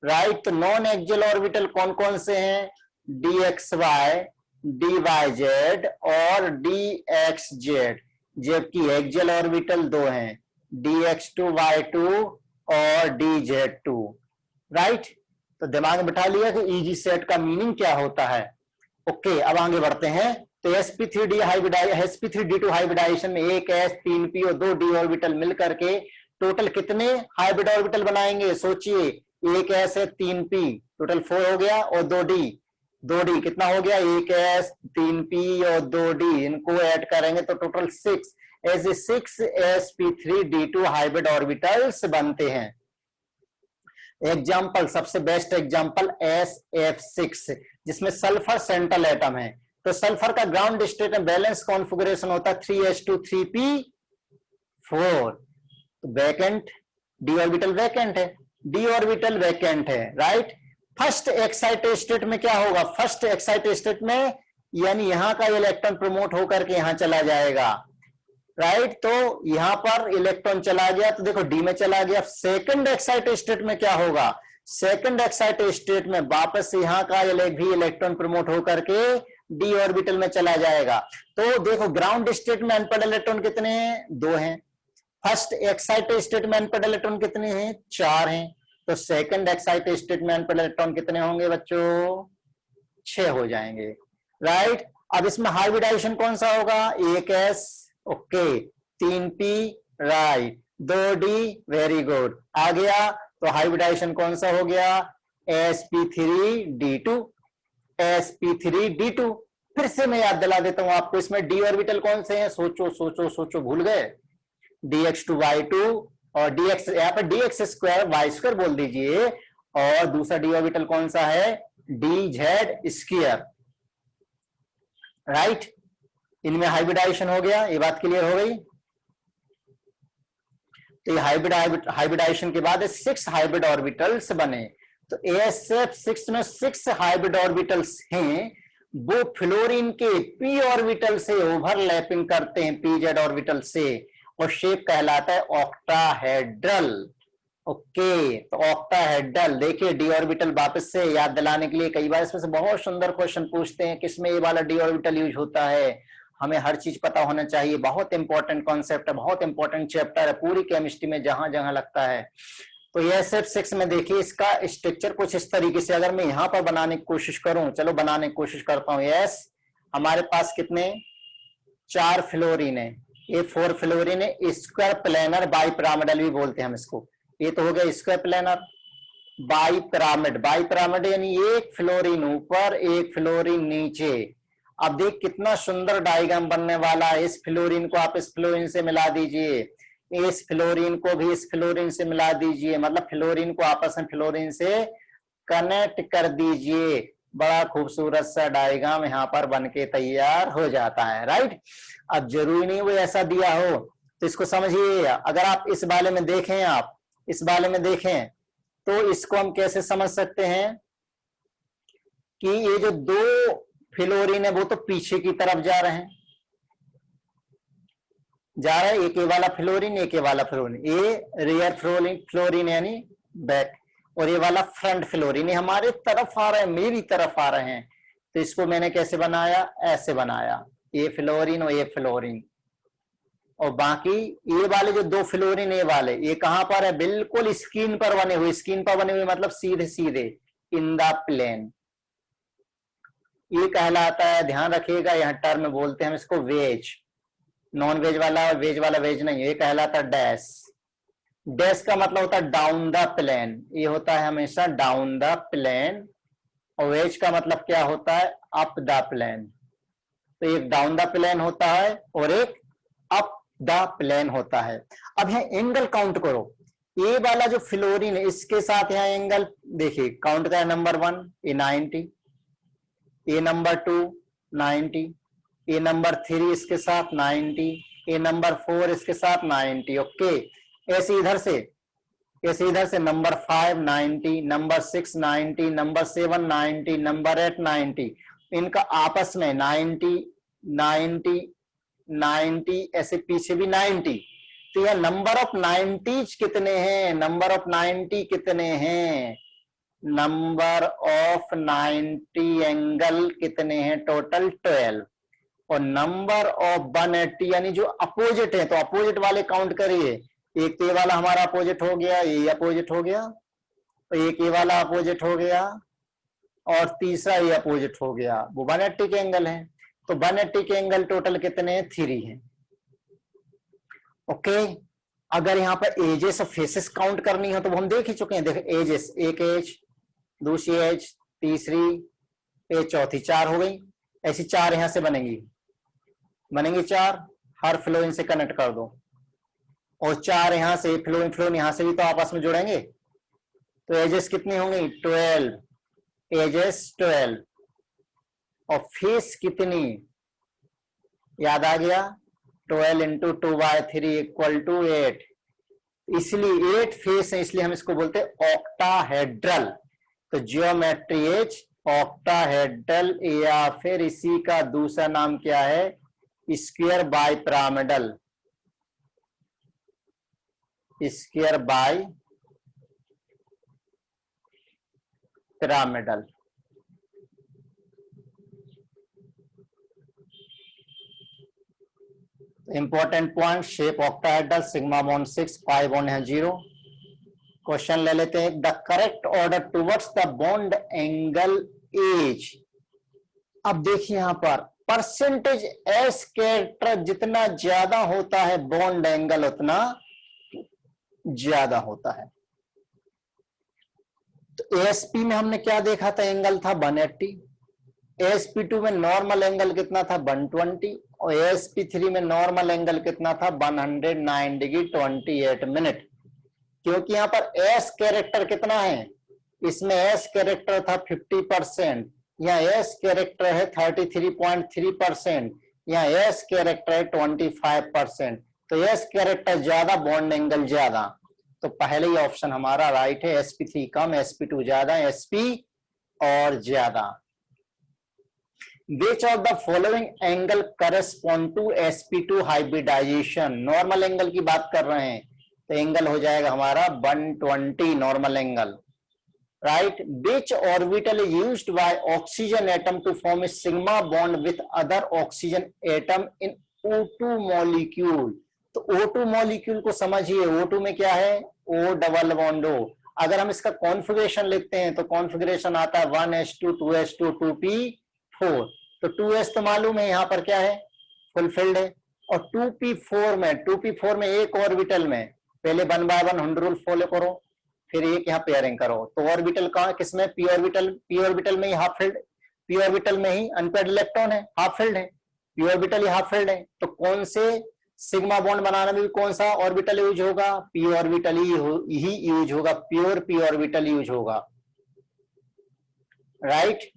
राइट। तो नॉन एक्सियल ऑर्बिटल कौन कौन से हैं? dxy, dyz और dxz, जबकि एक्सियल ऑर्बिटल 2 हैं, dx2y2 और dz2, राइट। तो दिमाग में बिठा लिया कि ईजी सेट का मीनिंग क्या होता है। ओके। अब आगे बढ़ते हैं। तो sp3d2 हाइब्रिडाइजेशन में एक s 3p और 2 d ऑर्बिटल मिलकर के टोटल कितने हाइब्रिड ऑर्बिटल बनाएंगे? सोचिए, एक s है 3p, टोटल 4 हो गया, और 2d कितना हो गया? एक s 3p और 2d, इनको ऐड करेंगे तो टोटल 6, ऐसे 6 sp3d2 हाइब्रिड ऑर्बिटल्स बनते हैं। एग्जाम्पल, सबसे बेस्ट एग्जाम्पल SF6, जिसमें सल्फर सेंट्रल एटम है। तो सल्फर का ग्राउंड स्टेट में बैलेंस कॉन्फ़िगरेशन होता है 3s2 3p4, vacant, D orbital vacant है, डी ऑर्बिटल वैकेंट है, राइट। फर्स्ट एक्साइटेड स्टेट में क्या होगा? फर्स्ट एक्साइटेड स्टेट में यानी यहां का इलेक्ट्रॉन प्रमोट होकर के यहां चला जाएगा, राइट। तो यहां पर इलेक्ट्रॉन चला गया तो देखो डी में चला गया। सेकंड एक्साइटेड स्टेट में क्या होगा? सेकंड एक्साइटेड स्टेट में वापस से यहां का भी इलेक्ट्रॉन प्रमोट होकर के डी ऑर्बिटल में चला जाएगा। तो देखो ग्राउंड स्टेट में अनपेड इलेक्ट्रॉन कितने हैं? 2 हैं। फर्स्ट एक्साइटेड स्टेट में अनपेड इलेक्ट्रॉन कितने हैं? 4 हैं। तो सेकंड एक्साइटेड स्टेट में अनपेड इलेक्ट्रॉन कितने होंगे बच्चों? 6 हो जाएंगे, राइट। अब इसमें हाइब्रिडाइजेशन कौन सा होगा, 1s okay, 3p right, 2d very good, आ गया। तो हाइब्रिडाइजेशन कौन सा हो गया, sp3d2, sp3d2। फिर से मैं याद दिला देता हूं आपको, इसमें d ऑर्बिटल कौन से हैं, सोचो सोचो सोचो, भूल गए, dx2y2 और dx, यहां पर dx स्क्वायर वाई स्क्वायर बोल दीजिए, और दूसरा d ऑर्बिटल कौन सा है, dz स्क्वायर राइट। इनमें हाइब्रिडाइजेशन हो गया, ये बात क्लियर हो गई। तो ये हाइब्रिडाइजेशन के बाद 6 हाइब्रिड ऑर्बिटल्स बने। तो ASF6 में 6 हाइब्रिड ऑर्बिटल्स हैं, वो फ्लोरीन के p ऑर्बिटल से ओवरलैपिंग करते हैं, pz ऑर्बिटल से, और शेप कहलाता है ऑक्टाहेड्रल। ओके, तो ऑक्टाहेड्रल। देखिए डी ऑर्बिटल वापस से याद दिलाने के लिए, कई बार इसमें से बहुत सुंदर क्वेश्चन पूछते हैं, किसमें ये वाला डी ऑर्बिटल यूज होता है। हमें हर चीज पता होना चाहिए, बहुत इंपॉर्टेंट कॉन्सेप्ट है, बहुत इंपॉर्टेंट चैप्टर है पूरी केमिस्ट्री में, जहां जहां लगता है। तो ये SF6 में देखिए, इसका स्ट्रक्चर कुछ इस तरीके से, अगर मैं यहां पर बनाने की कोशिश करूं, चलो बनाने की कोशिश करता हूं। यस, हमारे पास कितने, 4 फ्लोरीन है, ये 4 फ्लोरीन है, स्क्वायर प्लेनर बाइपिरामिडल भी बोलते हैं हम इसको। ये तो हो गया स्क्वायर प्लेनर, बाइपिरामिड, बाइपिरामिड यानी एक फ्लोरीन ऊपर एक फ्लोरीन नीचे। अब देख कितना सुंदर डायग्राम बनने वाला है। इस फ्लोरीन को आप इस फ्लोरीन से मिला दीजिए, इस फ्लोरीन को भी इस फ्लोरीन से मिला दीजिए, मतलब फ्लोरीन को आपस में फ्लोरीन से कनेक्ट कर दीजिए। बड़ा खूबसूरत सा डायग्राम यहाँ पर बनके तैयार हो जाता है राइट। अब जरूरी नहीं वो ऐसा दिया हो, तो इसको समझिए। अगर आप इस वाले में देखें, आप इस वाले में देखें, तो इसको हम कैसे समझ सकते हैं कि ये जो 2 फ्लोरीन है वो तो पीछे की तरफ जा रहे हैं, जा रहा है, एक ये वाला फ्लोरीन, एक ये वाला फ्लोरीन, ये रियर फ्लोरीन यानी बैक, और ये वाला फ्रंट फ्लोरीन, ये हमारे तरफ आ रहे हैं, मेरी तरफ आ रहे हैं। तो इसको मैंने कैसे बनाया, ऐसे बनाया, ये फ्लोरीन और ये फ्लोरीन, और बाकी ये वाले जो 2 फ्लोरीन ये वाले, ये कहां पर है, बिल्कुल स्क्रीन पर बने हुए, स्क्रीन पर बने हुए मतलब सीधे सीधे इन द प्लेन। ये कहलाता है, ध्यान रखिएगा, यहां टर्म बोलते हैं हम इसको वेज, नॉन वेज वाला और वेज वाला वेज नहीं, ये कहलाता है डैश। डैश का मतलब होता है डाउन द प्लेन, ये होता है हमेशा डाउन द प्लेन, और वेज का मतलब क्या होता है, अप द प्लेन। तो एक डाउन द प्लेन होता है और एक अप द प्लेन होता है। अब यहाँ एंगल काउंट करो, ये वाला जो फ्लोरीन है इसके साथ यहाँ एंगल देखिए काउंट का, नंबर 1 ये 90, ये नंबर 2 90, ये नंबर 3 इसके साथ 90, ये नंबर 4 इसके साथ 90। ओके, ऐसे इधर से नंबर 5 90, नंबर 6 90, नंबर 7 90, नंबर 8 90, इनका आपस में 90 90 90, ऐसे पीछे भी 90। तो यह नंबर ऑफ 90 कितने हैं, नंबर ऑफ 90 कितने हैं, नंबर ऑफ 90 एंगल कितने हैं, टोटल 12। और नंबर ऑफ 180 यानी जो अपोजिट है, तो अपोजिट वाले काउंट करिए, एक ये वाला हमारा अपोजिट हो गया, ये अपोजिट हो गया, तो एक ये वाला अपोजिट हो गया, और तीसरा ये अपोजिट हो गया, वो 180 के एंगल है। तो 180 के एंगल टोटल कितने, 3 हैं। ओके, अगर यहाँ पर एजेस और फेसेस काउंट करनी हो तो वो हम देख ही चुके हैं। देखो एजेस, एक एज, दूसरी एज, तीसरी एज, चौथी, 4 हो गई। ऐसी 4 यहां से बनेंगी 4, हर फ्लोरीन से कनेक्ट कर दो, और 4 यहां से फ्लोरीन यहां से भी तो आपस में जुड़ेंगे। तो एजेस कितनी होंगी, 12, एजेस 12, और फेस कितनी, याद आ गया, 12 इंटू 2/3 इक्वल टू 8, इसलिए 8 फेस है, इसलिए हम इसको बोलते हैं ऑक्टाहेड्रल। तो जियोमेट्री एज ऑक्टाहेड्रल, या फिर इसी का दूसरा नाम क्या है, square bipyramidal, square bipyramidal. Important point, shape octahedral, sigma bond 6, pi bond है 0। क्वेश्चन ले लेते हैं, the correct order towards the bond angle is. अब देखिए यहां पर परसेंटेज एस कैरेक्टर जितना ज्यादा होता है बॉन्ड एंगल उतना ज्यादा होता है। तो एएसपी में हमने क्या देखा था, एंगल था 180, एएसपी2 में नॉर्मल एंगल कितना था 120 और एएसपी3 में नॉर्मल एंगल कितना था 109 डिग्री 28 मिनट। क्योंकि यहां पर एस कैरेक्टर कितना है, इसमें एस कैरेक्टर था 50%, यहाँ एस कैरेक्टर है 33.3%, यहाँ एस कैरेक्टर है 25%। तो एस कैरेक्टर ज्यादा बॉन्ड एंगल ज्यादा, तो पहले ही ऑप्शन हमारा राइट है। sp3 कम sp2 ज्यादा, sp और ज्यादा। Which of the following angle correspond to sp2 hybridization? Normal angle की बात कर रहे हैं तो एंगल हो जाएगा हमारा 120 normal angle, right? Which orbital is used by oxygen atom to form a sigma bond with other oxygen atom in O2 molecule? तो O2 मॉलिक्यूल को समझिए, O2 में क्या है, O डबल बॉन्ड O। अगर हम इसका कॉन्फ़िगरेशन लिखते हैं तो कॉन्फ़िगरेशन आता है 1s2 2s2 2p4। तो 2s तो मालूम है यहाँ पर क्या है, फुलफिल्ड है। और 2p4 में एक ऑर्बिटल में पहले 1 by 1 100 रूल फॉलो करो, फिर एक यहाँ पेयरिंग करो। तो ऑर्बिटल कहाँ, किसमें, पी ऑर्बिटल में ही हाफ फिल्ड, पी ऑर्बिटल में ही अनपेयर्ड इलेक्ट्रॉन है, हाफ फिल्ड है, पी ऑर्बिटल ही हाफ फिल्ड है। तो कौन से सिग्मा बॉन्ड बनाने में भी कौन सा ऑर्बिटल यूज होगा, पी ऑर्बिटल ही यूज होगा, प्योर पी ऑर्बिटल यूज होगा, right?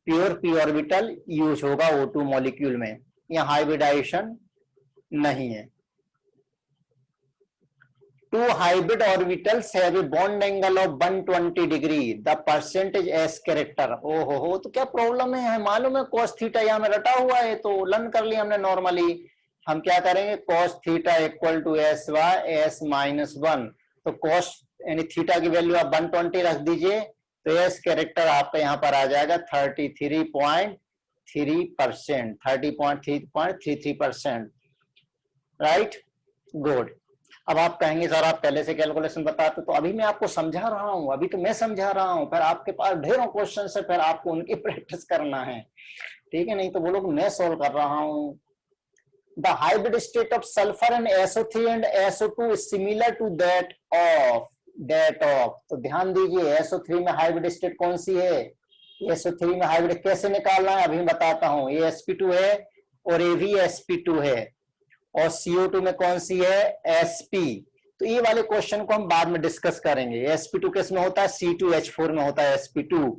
Pure P orbital use होगा O2 मॉलिक्यूल में, यहाँ हाइब्रिडाइजेशन नहीं है। Two hybrid orbitals have a bond angle of 120 degree. The percentage S character. ओहो हो, तो क्या प्रॉब्लम है, मालूम है cos थीटा यहाँ में रटा हुआ है तो लर्न कर लिया हमने नॉर्मली। हम क्या करेंगे, cos theta equal to S by S minus 1। तो cos यानी थीटा की वैल्यू आप 120 रख दीजिए तो एस कैरेक्टर आपका यहाँ पर आ जाएगा 33.3%, 30.33%, राइट? गुड। अब आप कहेंगे सर आप पहले से कैलकुलेशन बताते, तो अभी मैं आपको समझा रहा हूं, अभी तो मैं समझा रहा हूं, फिर आपके पास ढेरों क्वेश्चन है, फिर आपको उनकी प्रैक्टिस करना है, ठीक है? नहीं तो बोलो मैं सॉल्व कर रहा हूं। The hybrid state of sulphur and SO3 and SO2 is similar to that of तो ध्यान दीजिए, SO3 में हाइब्रिड स्टेट कौन सी है, SO3 में हाइब्रिड कैसे निकालना है अभी बताता हूं। ये sp2 है और ये भी sp2 है, और CO2 में कौन सी है, sp। तो ये वाले क्वेश्चन को हम बाद में डिस्कस करेंगे। sp2 किस में होता है, C2H4 में होता है sp2।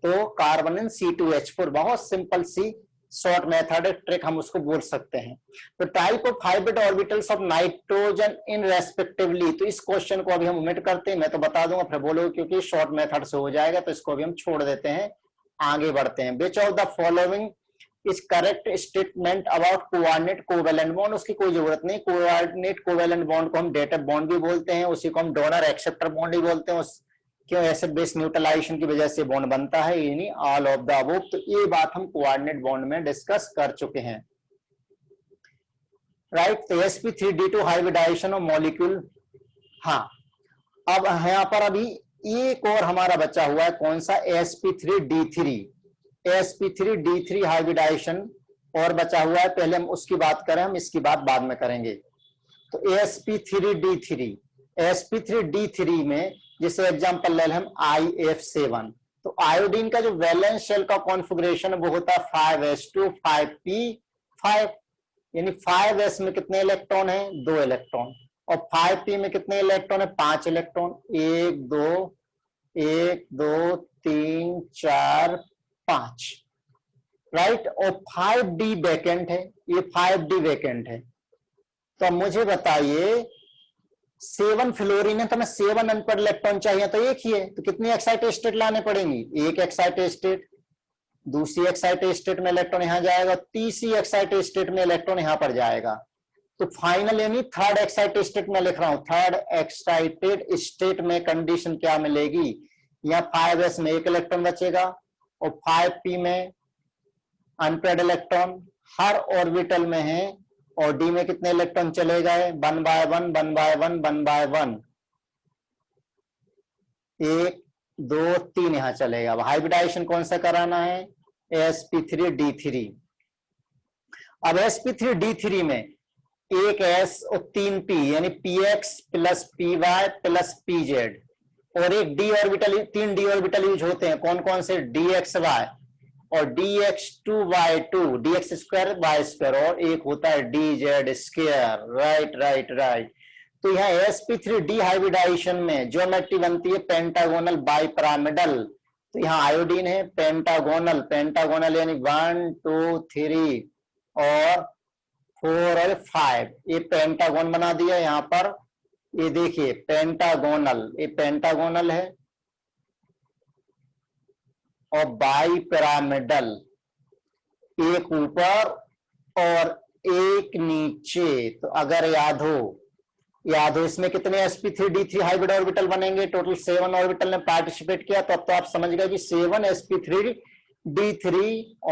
तो कार्बन इन C2H4, बहुत सिंपल सी शॉर्ट मेथड ट्रिक हम उसको बोल सकते हैं। तो type of hybrid orbitals of nitrogen in respectively, तो इस क्वेश्चन को अभी हम ओमिट करते हैं, मैं तो बता दूंगा फिर बोलोगे क्योंकि शॉर्ट मेथड से हो जाएगा, तो इसको अभी हम छोड़ देते हैं, आगे बढ़ते हैं। Which of the following is correct statement about coordinate covalent bond? उसकी कोई जरूरत नहीं, कोऑर्डिनेट कोवेलेंट बॉन्ड को हम डेटेड बॉन्ड भी बोलते हैं, उसी को हम डोनर एक्सेप्टर बॉन्ड ही बोलते हैं। क्यों, एसिड बेस न्यूट्रलाइजेशन की वजह से बॉन्ड बनता है, यानी ऑल ऑफ द अबव। तो ये बात हम कोऑर्डिनेट बॉन्ड में डिस्कस कर चुके हैं, राइट? तो sp3d2 हाइब्रिडाइजेशन ऑफ मॉलिक्यूल। हाँ, अब यहाँ पर अभी एक और हमारा बचा हुआ है, कौन सा, sp3d3 हाइब्रिडाइजेशन और बचा हुआ है, पहले हम उसकी बात करें, हम इसकी बात बाद में करेंगे। तो sp3d3 में जैसे एग्जांपल ले हम IF7, तो आयोडीन का जो वैलेंस शेल का कॉन्फ़िगरेशन वो होता है 5s2 5p5, यानी 5s में कितने इलेक्ट्रॉन है, 2 इलेक्ट्रॉन, और 5p में कितने इलेक्ट्रॉन है, 5 इलेक्ट्रॉन, 1 2 3 4 5, राइट? और 5d वैकेंट है, ये 5d वैकेंट है। तो मुझे बताइए 7 फ्लोरीन है तो मैं 7 अनपेयर्ड इलेक्ट्रॉन चाहिए, तो एक ही है, तो कितनी एक्साइटेड स्टेट लाने पड़ेंगी, एक एक्साइटेड स्टेट, दूसरी एक्साइटेड स्टेट में इलेक्ट्रॉन यहां जाएगा, तीसरी एक्साइटेड स्टेट में इलेक्ट्रॉन यहां पर जाएगा। तो फाइनल यानी थर्ड एक्साइटेड स्टेट में लिख रहा हूं, थर्ड एक्साइटेड स्टेट में कंडीशन क्या मिलेगी, यहाँ 5s में 1 इलेक्ट्रॉन बचेगा और 5p में अनपेयर्ड इलेक्ट्रॉन हर ऑर्बिटल में है, और डी में कितने इलेक्ट्रॉन चले गए, 1 by 1 1 by 1 1 by 1, 1 2 3 यहां चलेगा। अब हाइब्रिडाइजेशन कौन सा कराना है, sp3d3, अब sp3d3 में एक s और 3 p यानी px plus py plus pz और एक d orbital, 3 d orbital use होते हैं। कौन कौन से? dxy और dx2y2 dx square y square और एक होता है dz square. Right right right. तो यहाँ sp3d हाइब्रिडाइजेशन में ज्योमेट्री बनती है पेंटागोनल बाइपिरामिडल। तो यहाँ आयोडीन है पेंटागोनल, पेंटागोनल यानी 1 2 3 और 4 और 5, ये पेंटागोन बना दिया यहाँ पर। ये देखिए पेंटागोनल, ये पेंटागोनल है और बाइपिरामिडल, एक ऊपर और एक नीचे। तो अगर याद हो इसमें कितने sp3d3 हाइब्रिड ऑर्बिटल बनेंगे? टोटल 7 ऑर्बिटल ने पार्टिसिपेट किया। तो अब तो आप समझ गए कि 7 sp3d3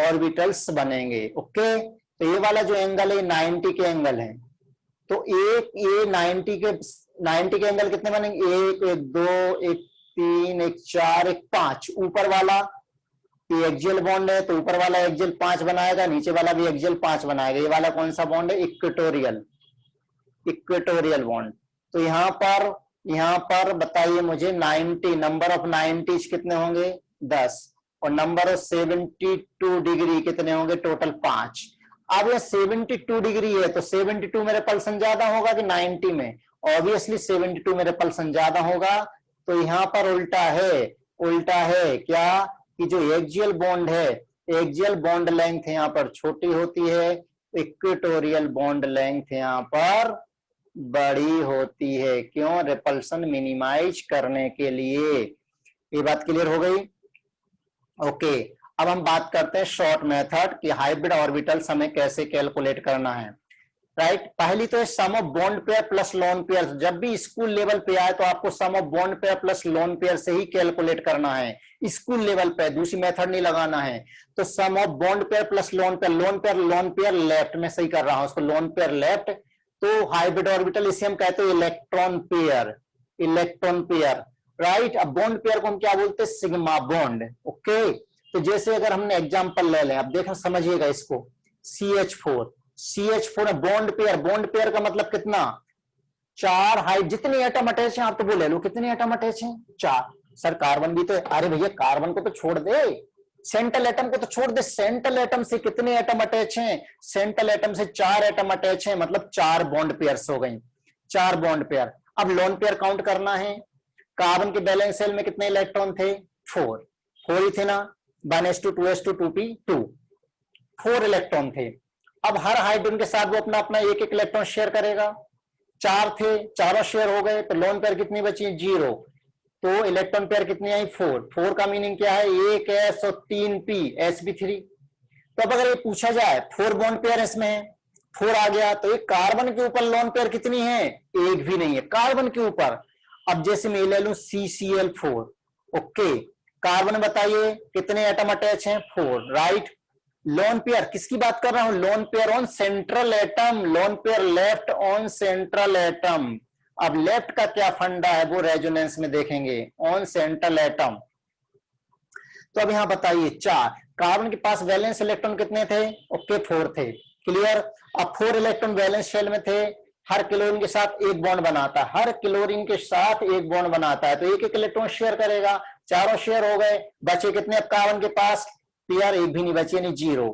ऑर्बिटल्स बनेंगे। ओके, तो ये वाला जो एंगल है 90 के एंगल है। तो एक ये 90 के एंगल कितने बनेंगे? 1 1 2 1 3 1 4 1 5। ऊपर वाला ये एक्सियल बॉन्ड है तो ऊपर वाला एक्सियल 5 बनाएगा, नीचे वाला भी एक्सियल 5 बनाएगा। ये वाला कौन सा बॉन्ड है? Equatorial, equatorial bond. तो यहाँ पर बताइए मुझे 90, नंबर ऑफ 90 कितने होंगे? 10 और नंबर ऑफ 72 डिग्री कितने होंगे? टोटल 5। अब ये 72 डिग्री है तो 72 में रिपल्सन ज्यादा होगा कि 90 में? ऑब्वियसली 72 में रिपल्सन ज्यादा होगा। तो यहाँ पर उल्टा है क्या कि जो एक्सियल बॉन्ड है, एक्सियल बॉन्ड लेंथ यहाँ पर छोटी होती है, इक्वेटोरियल बॉन्ड लेंथ यहाँ पर बड़ी होती है। क्यों? रिपल्सन मिनिमाइज करने के लिए। ये बात क्लियर हो गई? ओके, अब हम बात करते हैं शॉर्ट मेथड कि हाइब्रिड ऑर्बिटल्स हमें कैसे कैलकुलेट करना है। राइट, पहली तो है sum of bond pair plus lone pair. जब भी स्कूल लेवल पे आए तो आपको sum of bond pair plus lone pair से ही कैलकुलेट करना है स्कूल लेवल पे, दूसरी मेथड नहीं लगाना है। तो sum of bond pair plus lone pair, lone pair left में सही कर रहा हूं उसको, लोन पेयर लेफ्ट। तो हाइब्रिड ऑर्बिटल इसे हम कहते हैं electron pair, electron pair. Right, अब बॉन्ड पेयर को हम क्या बोलते हैं? Sigma bond. ओके, तो जैसे अगर हमने एग्जांपल ले लें, अब देखो समझिएगा इसको, CH4 बॉन्ड पेयर का मतलब कितना? 4 हाइड, जितने एटम अटैच हैं आप तो वो ले लो, कितने एटम अटैच हैं? 4। सर कार्बन भी तो है। अरे भैया कार्बन को तो छोड़ दे, सेंट्रल एटम को तो छोड़ दे। सेंट्रल एटम से कितने एटम अटैच हैं? सेंट्रल एटम से 4 एटम अटैच हैं, मतलब 4 बॉन्ड पेयर्स हो गई, 4 बॉन्ड पेयर। अब लोन पेयर काउंट करना है। कार्बन के बैलेंस शेल में कितने इलेक्ट्रॉन थे? 4 ही थे ना, 1s2 2s2 2p2, 4 इलेक्ट्रॉन थे। अब हर हाइड्रोजन के साथ वो अपना अपना एक एक इलेक्ट्रॉन शेयर करेगा। 4 थे, चारों शेयर हो गए, तो लोन पेयर कितनी बची? 0। तो इलेक्ट्रॉन पेयर कितनी आई? 4 का मीनिंग क्या है? 1 s और 3 p, sp3। तो अब अगर ये पूछा जाए 4 बॉन्ड पेयर इसमें है, 4 आ गया, तो एक कार्बन के ऊपर लोन पेयर कितनी है? एक भी नहीं है कार्बन के ऊपर। अब जैसे मैं ले लूं CCl4, ओके, कार्बन बताइए कितने एटम अटैच हैं? 4। राइट, लोन पेयर किसकी बात कर रहा हूं? Lone pair on central atom, loan pair left on central atom. अब लेफ्ट का क्या फंडा है वो रेजोनेंस में देखेंगे, ऑन सेंट्रल एटम। तो अब यहां बताइए 4, कार्बन के पास वैलेंस इलेक्ट्रॉन कितने थे? ओके 4 थे, क्लियर। अब 4 इलेक्ट्रॉन वैलेंस शेल में थे, हर क्लोरीन के साथ एक बॉन्ड बनाता है, हर क्लोरीन के साथ एक बॉन्ड बनाता है, तो एक एक इलेक्ट्रॉन शेयर करेगा। चारों शेयर हो गए, बचे कितने अब कार्बन के पास? पेयर एक भी नहीं बचे, नहीं 0।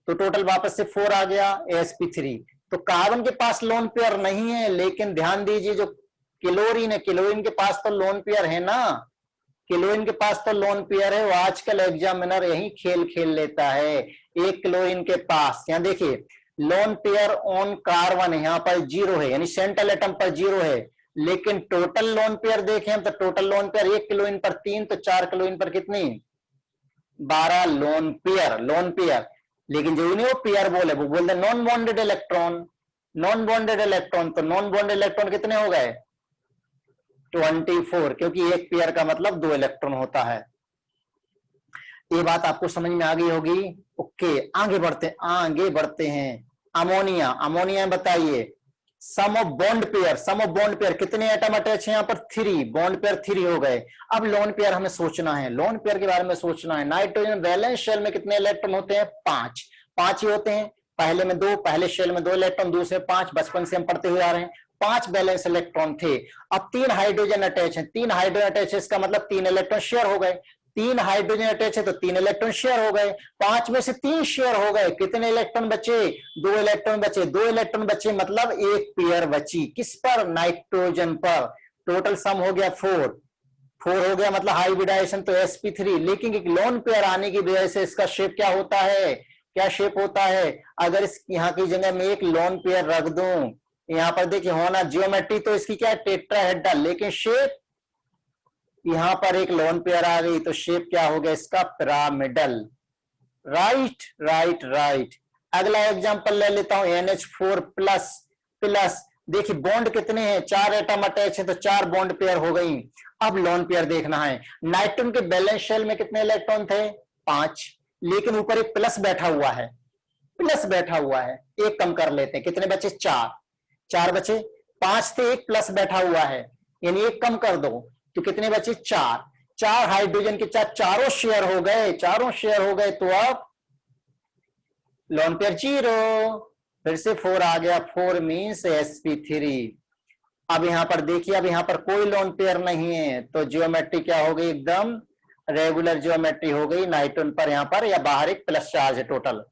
तो टोटल वापस से 4 आ गया, sp3। तो कार्बन के पास लोन पेयर नहीं है, लेकिन ध्यान दीजिए जो क्लोरीन है, क्लोरीन के पास तो लोन पेयर है ना, क्लोरीन के पास तो लोन पेयर है। वो आजकल एग्जामिनर यही खेल खेल लेता है। एक क्लोरीन के पास, यहां देखिए लोन पेयर ऑन कार्बन है, यहां पर 0 है, यानी सेंट्रल एटम पर 0 है। लेकिन टोटल लोन पेयर देखें तो टोटल लोन पेयर एक क्लोरीन पर 3, तो 4 क्लोरीन पर कितनी? 12 लोन पेयर। लेकिन जो इन्हें वो पेयर बोले वो बोलते non bonded electron, non bonded electron. तो नॉन बॉन्डेड इलेक्ट्रॉन कितने हो गए? 24, क्योंकि एक पेयर का मतलब 2 इलेक्ट्रॉन होता है। ये बात आपको समझ में आ गई होगी। ओके, आगे बढ़ते हैं। अमोनिया बताइए सम ऑफ बॉन्ड पेयर कितने एटम अटैच है यहाँ पर? 3, बॉन्ड पेयर 3 हो गए। अब लोन पेयर हमें सोचना है, लोन पेयर के बारे में सोचना है। नाइट्रोजन वैलेंस शेल में कितने इलेक्ट्रॉन होते हैं? 5 ही होते हैं। पहले में 2, पहले शेल में 2 इलेक्ट्रॉन, दूसरे 5, बचपन से हम पढ़ते हुए आ रहे हैं, 5 बैलेंस इलेक्ट्रॉन थे। अब 3 हाइड्रोजन अटैच है, 3 हाइड्रोजन अटैच है, इसका मतलब 3 इलेक्ट्रॉन शेयर हो गए। 3 हाइड्रोजन अटैच है तो 3 इलेक्ट्रॉन शेयर हो गए, 5 में से 3 शेयर हो गए, कितने इलेक्ट्रॉन बचे? 2 इलेक्ट्रॉन बचे। 2 इलेक्ट्रॉन बचे मतलब एक पेयर बची, किस पर? नाइट्रोजन पर। टोटल सम हो गया 4 हो गया, मतलब हाइब्रिडाइजेशन तो sp3, लेकिन एक लोन पेयर आने की वजह से इसका शेप क्या होता है? क्या शेप होता है? अगर इस यहाँ की जगह में एक लोन पेयर रख दूं, यहाँ पर देखिए होना जियोमेट्री तो इसकी क्या है? टेट्राहेड्रल, लेकिन शेप यहां पर एक लोन पेयर आ गई तो शेप क्या हो गया इसका? पिरामिडल। Right right right. अगला एग्जांपल ले लेता हूं, NH4 प्लस प्लस। देखिए बॉन्ड कितने हैं? 4 एटम अटैच है तो 4 बॉन्ड पेयर हो गई। अब लोन पेयर देखना है। नाइट्रोजन के बैलेंस शेल में कितने इलेक्ट्रॉन थे? 5, लेकिन ऊपर एक प्लस बैठा हुआ है, प्लस बैठा हुआ है, एक कम कर लेते हैं, कितने बचे? 4 बचे। 5 थे, एक प्लस बैठा हुआ है, यानी एक कम कर दो तो कितने बचे? 4 हाइड्रोजन के 4 चारों शेयर हो गए, चारों शेयर हो गए, तो अब लोन पेयर 0। फिर से 4 आ गया, 4 मींस sp3। अब यहां पर देखिए, अब यहां पर कोई लोन पेयर नहीं है तो ज्योमेट्री क्या हो गई? एकदम रेगुलर ज्योमेट्री हो गई नाइट्रोजन पर, यहां पर या बाहर एक प्लस चार्ज है टोटल।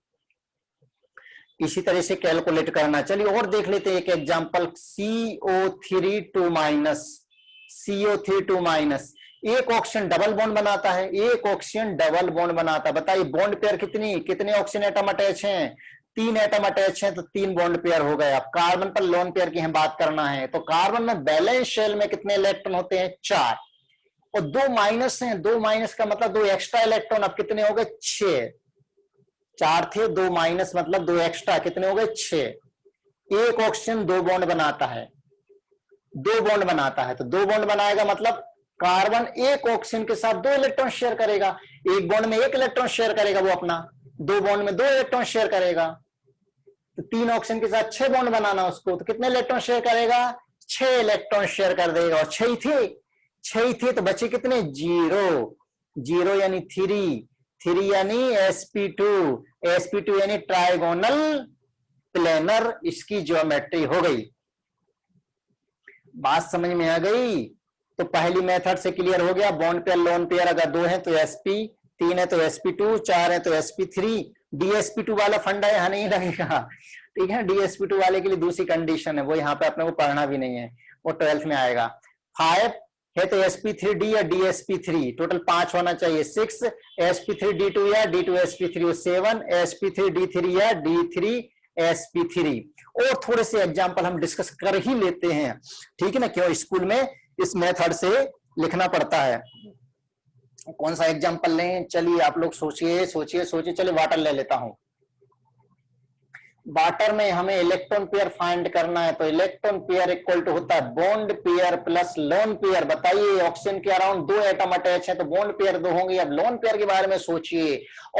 इसी तरह से कैलकुलेट करना। चलिए और देख लेते हैं एक example, CO3 2 minus, CO3 2 minus. एक ऑक्सीजन डबल बॉन्ड बनाता है, एक ऑक्सीजन डबल बॉन्ड बनाता है। बताइए बॉन्ड पेयर कितने ऑक्सीजन एटम अटैच हैं? 3 एटम अटैच हैं तो 3 बॉन्ड पेयर हो गए। अब कार्बन पर लोन पेयर की हम बात करना है तो कार्बन में बैलेंस शेल में कितने इलेक्ट्रॉन होते हैं? 4, और 2 माइनस हैं, 2 माइनस का मतलब 2 एक्स्ट्रा इलेक्ट्रॉन। अब कितने हो गए? 6। 4 थे, 2 माइनस मतलब 2 एक्स्ट्रा, कितने हो गए? 6। एक ऑक्सीजन 2 बॉन्ड बनाता है, 2 बॉन्ड बनाता है तो 2 बॉन्ड बनाएगा मतलब कार्बन एक ऑक्सीजन के साथ 2 इलेक्ट्रॉन शेयर करेगा। एक बॉन्ड में 1 इलेक्ट्रॉन शेयर करेगा वो अपना, 2 बॉन्ड में 2 इलेक्ट्रॉन शेयर करेगा, तो 3 ऑक्सीजन के साथ 6 बॉन्ड बनाना उसको, तो कितने इलेक्ट्रॉन शेयर करेगा? 6 इलेक्ट्रॉन शेयर कर देगा। और 6 थे तो बचे कितने? 0 यानी 3 यानी sp2 यानी ट्राइगोनल प्लेनर, इसकी ज्योमेट्री हो गई। बात समझ में आ गई? तो पहली मेथड से क्लियर हो गया, बॉन्ड पेयर लोन पेयर अगर 2 है तो sp, 3 है तो sp2, 4 है तो sp3। dsp2 वाला फंडा यहाँ नहीं लगेगा, ठीक है? dsp2 वाले के लिए दूसरी कंडीशन है, वो यहाँ पे अपने को पढ़ना भी नहीं है, वो 12th में आएगा। 5 है तो sp3d या dsp3, टोटल 5 होना चाहिए। 6 sp3d2 या d2sp3, 7 sp3d3 या d3sp3। और थोड़े से एग्जांपल हम डिस्कस कर ही लेते हैं, ठीक है ना? क्यों स्कूल में इस मेथड से लिखना पड़ता है। कौन सा एग्जांपल लें? चलिए आप लोग सोचिए। चलिए वाटर ले लेता हूं। वाटर में हमें इलेक्ट्रॉन पेयर फाइंड करना है तो इलेक्ट्रॉन पेयर इक्वल टू होता है bond pair plus lone pair. बताइए ऑक्सीजन के अराउंड 2 एटम अटैच है तो बॉन्ड पेयर 2 होंगे। अब लोन पेयर के बारे में सोचिए,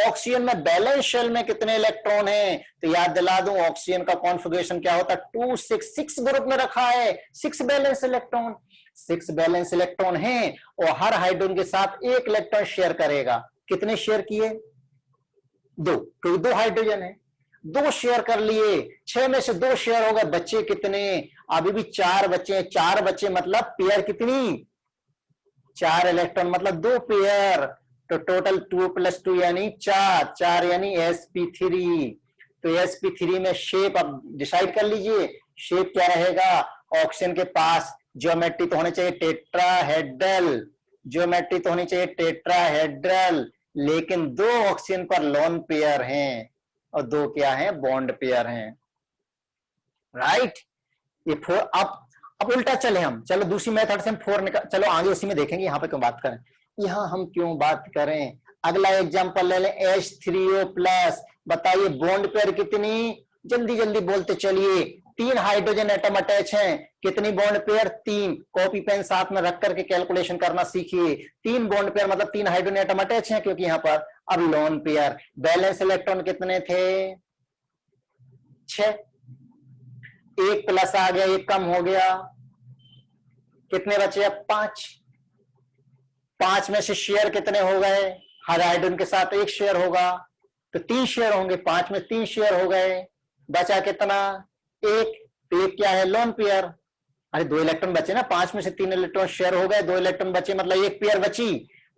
ऑक्सीजन में बैलेंस शेल में कितने इलेक्ट्रॉन हैं? तो याद दिला दूं, ऑक्सीजन का कॉन्फ़िगरेशन क्या होता है? 2 6 ग्रुप में रखा है, 6 बैलेंस इलेक्ट्रॉन, 6 बैलेंस इलेक्ट्रॉन है और हर हाइड्रोजन के साथ 1 इलेक्ट्रॉन शेयर करेगा। कितने शेयर किए? 2, क्योंकि 2 हाइड्रोजन है, 2 शेयर कर लिए, 6 में से 2 शेयर हो गए, बच्चे कितने? अभी भी 4 बच्चे। 4 बच्चे मतलब पेयर कितनी? 4 इलेक्ट्रॉन मतलब 2 पेयर, तो टोटल 2 + 2 यानी 4 यानी sp3। तो sp3 में शेप अब डिसाइड कर लीजिए, शेप क्या रहेगा? ऑक्सीजन के पास ज्योमेट्री तो होनी चाहिए टेट्राहेड्रल, ज्योमेट्री तो होनी चाहिए टेट्राहेड्रल, लेकिन 2 ऑक्सीजन पर लोन पेयर हैं और 2 क्या है? बॉन्ड पेयर हैं। राइट? ये 4। अब उल्टा चले हम, चलो दूसरी मेथड से हम 4 निकाल, चलो आगे उसी में देखेंगे, यहाँ पे क्यों बात करें, यहाँ हम क्यों बात करें। अगला एग्जांपल ले लें, H3O+। बताइए बॉन्ड पेयर कितनी? जल्दी जल्दी बोलते चलिए। 3 हाइड्रोजन एटम अटैच हैं, कितनी बॉन्ड पेयर? 3। कॉपी पेन साथ में रख करके कैलकुलेशन करना सीखिए। 3 बॉन्ड पेयर मतलब 3 हाइड्रोजन एटम अटैच हैं, क्योंकि यहाँ पर अब लोन पेयर। बैलेंस इलेक्ट्रॉन कितने थे? 6। 1 प्लस आ गया, 1 कम हो गया, कितने बचे? अब 5। 5 में से शेयर कितने हो गए? हर हाइड्रोजन के साथ 1 शेयर होगा तो 3 शेयर होंगे, 5 में 3 शेयर हो गए, बचा कितना, एक, तो एक क्या है, लोन पेयर। अरे 2 इलेक्ट्रॉन बचे ना, 5 में से 3 इलेक्ट्रॉन शेयर हो गए, 2 इलेक्ट्रॉन बचे मतलब एक पेयर बची,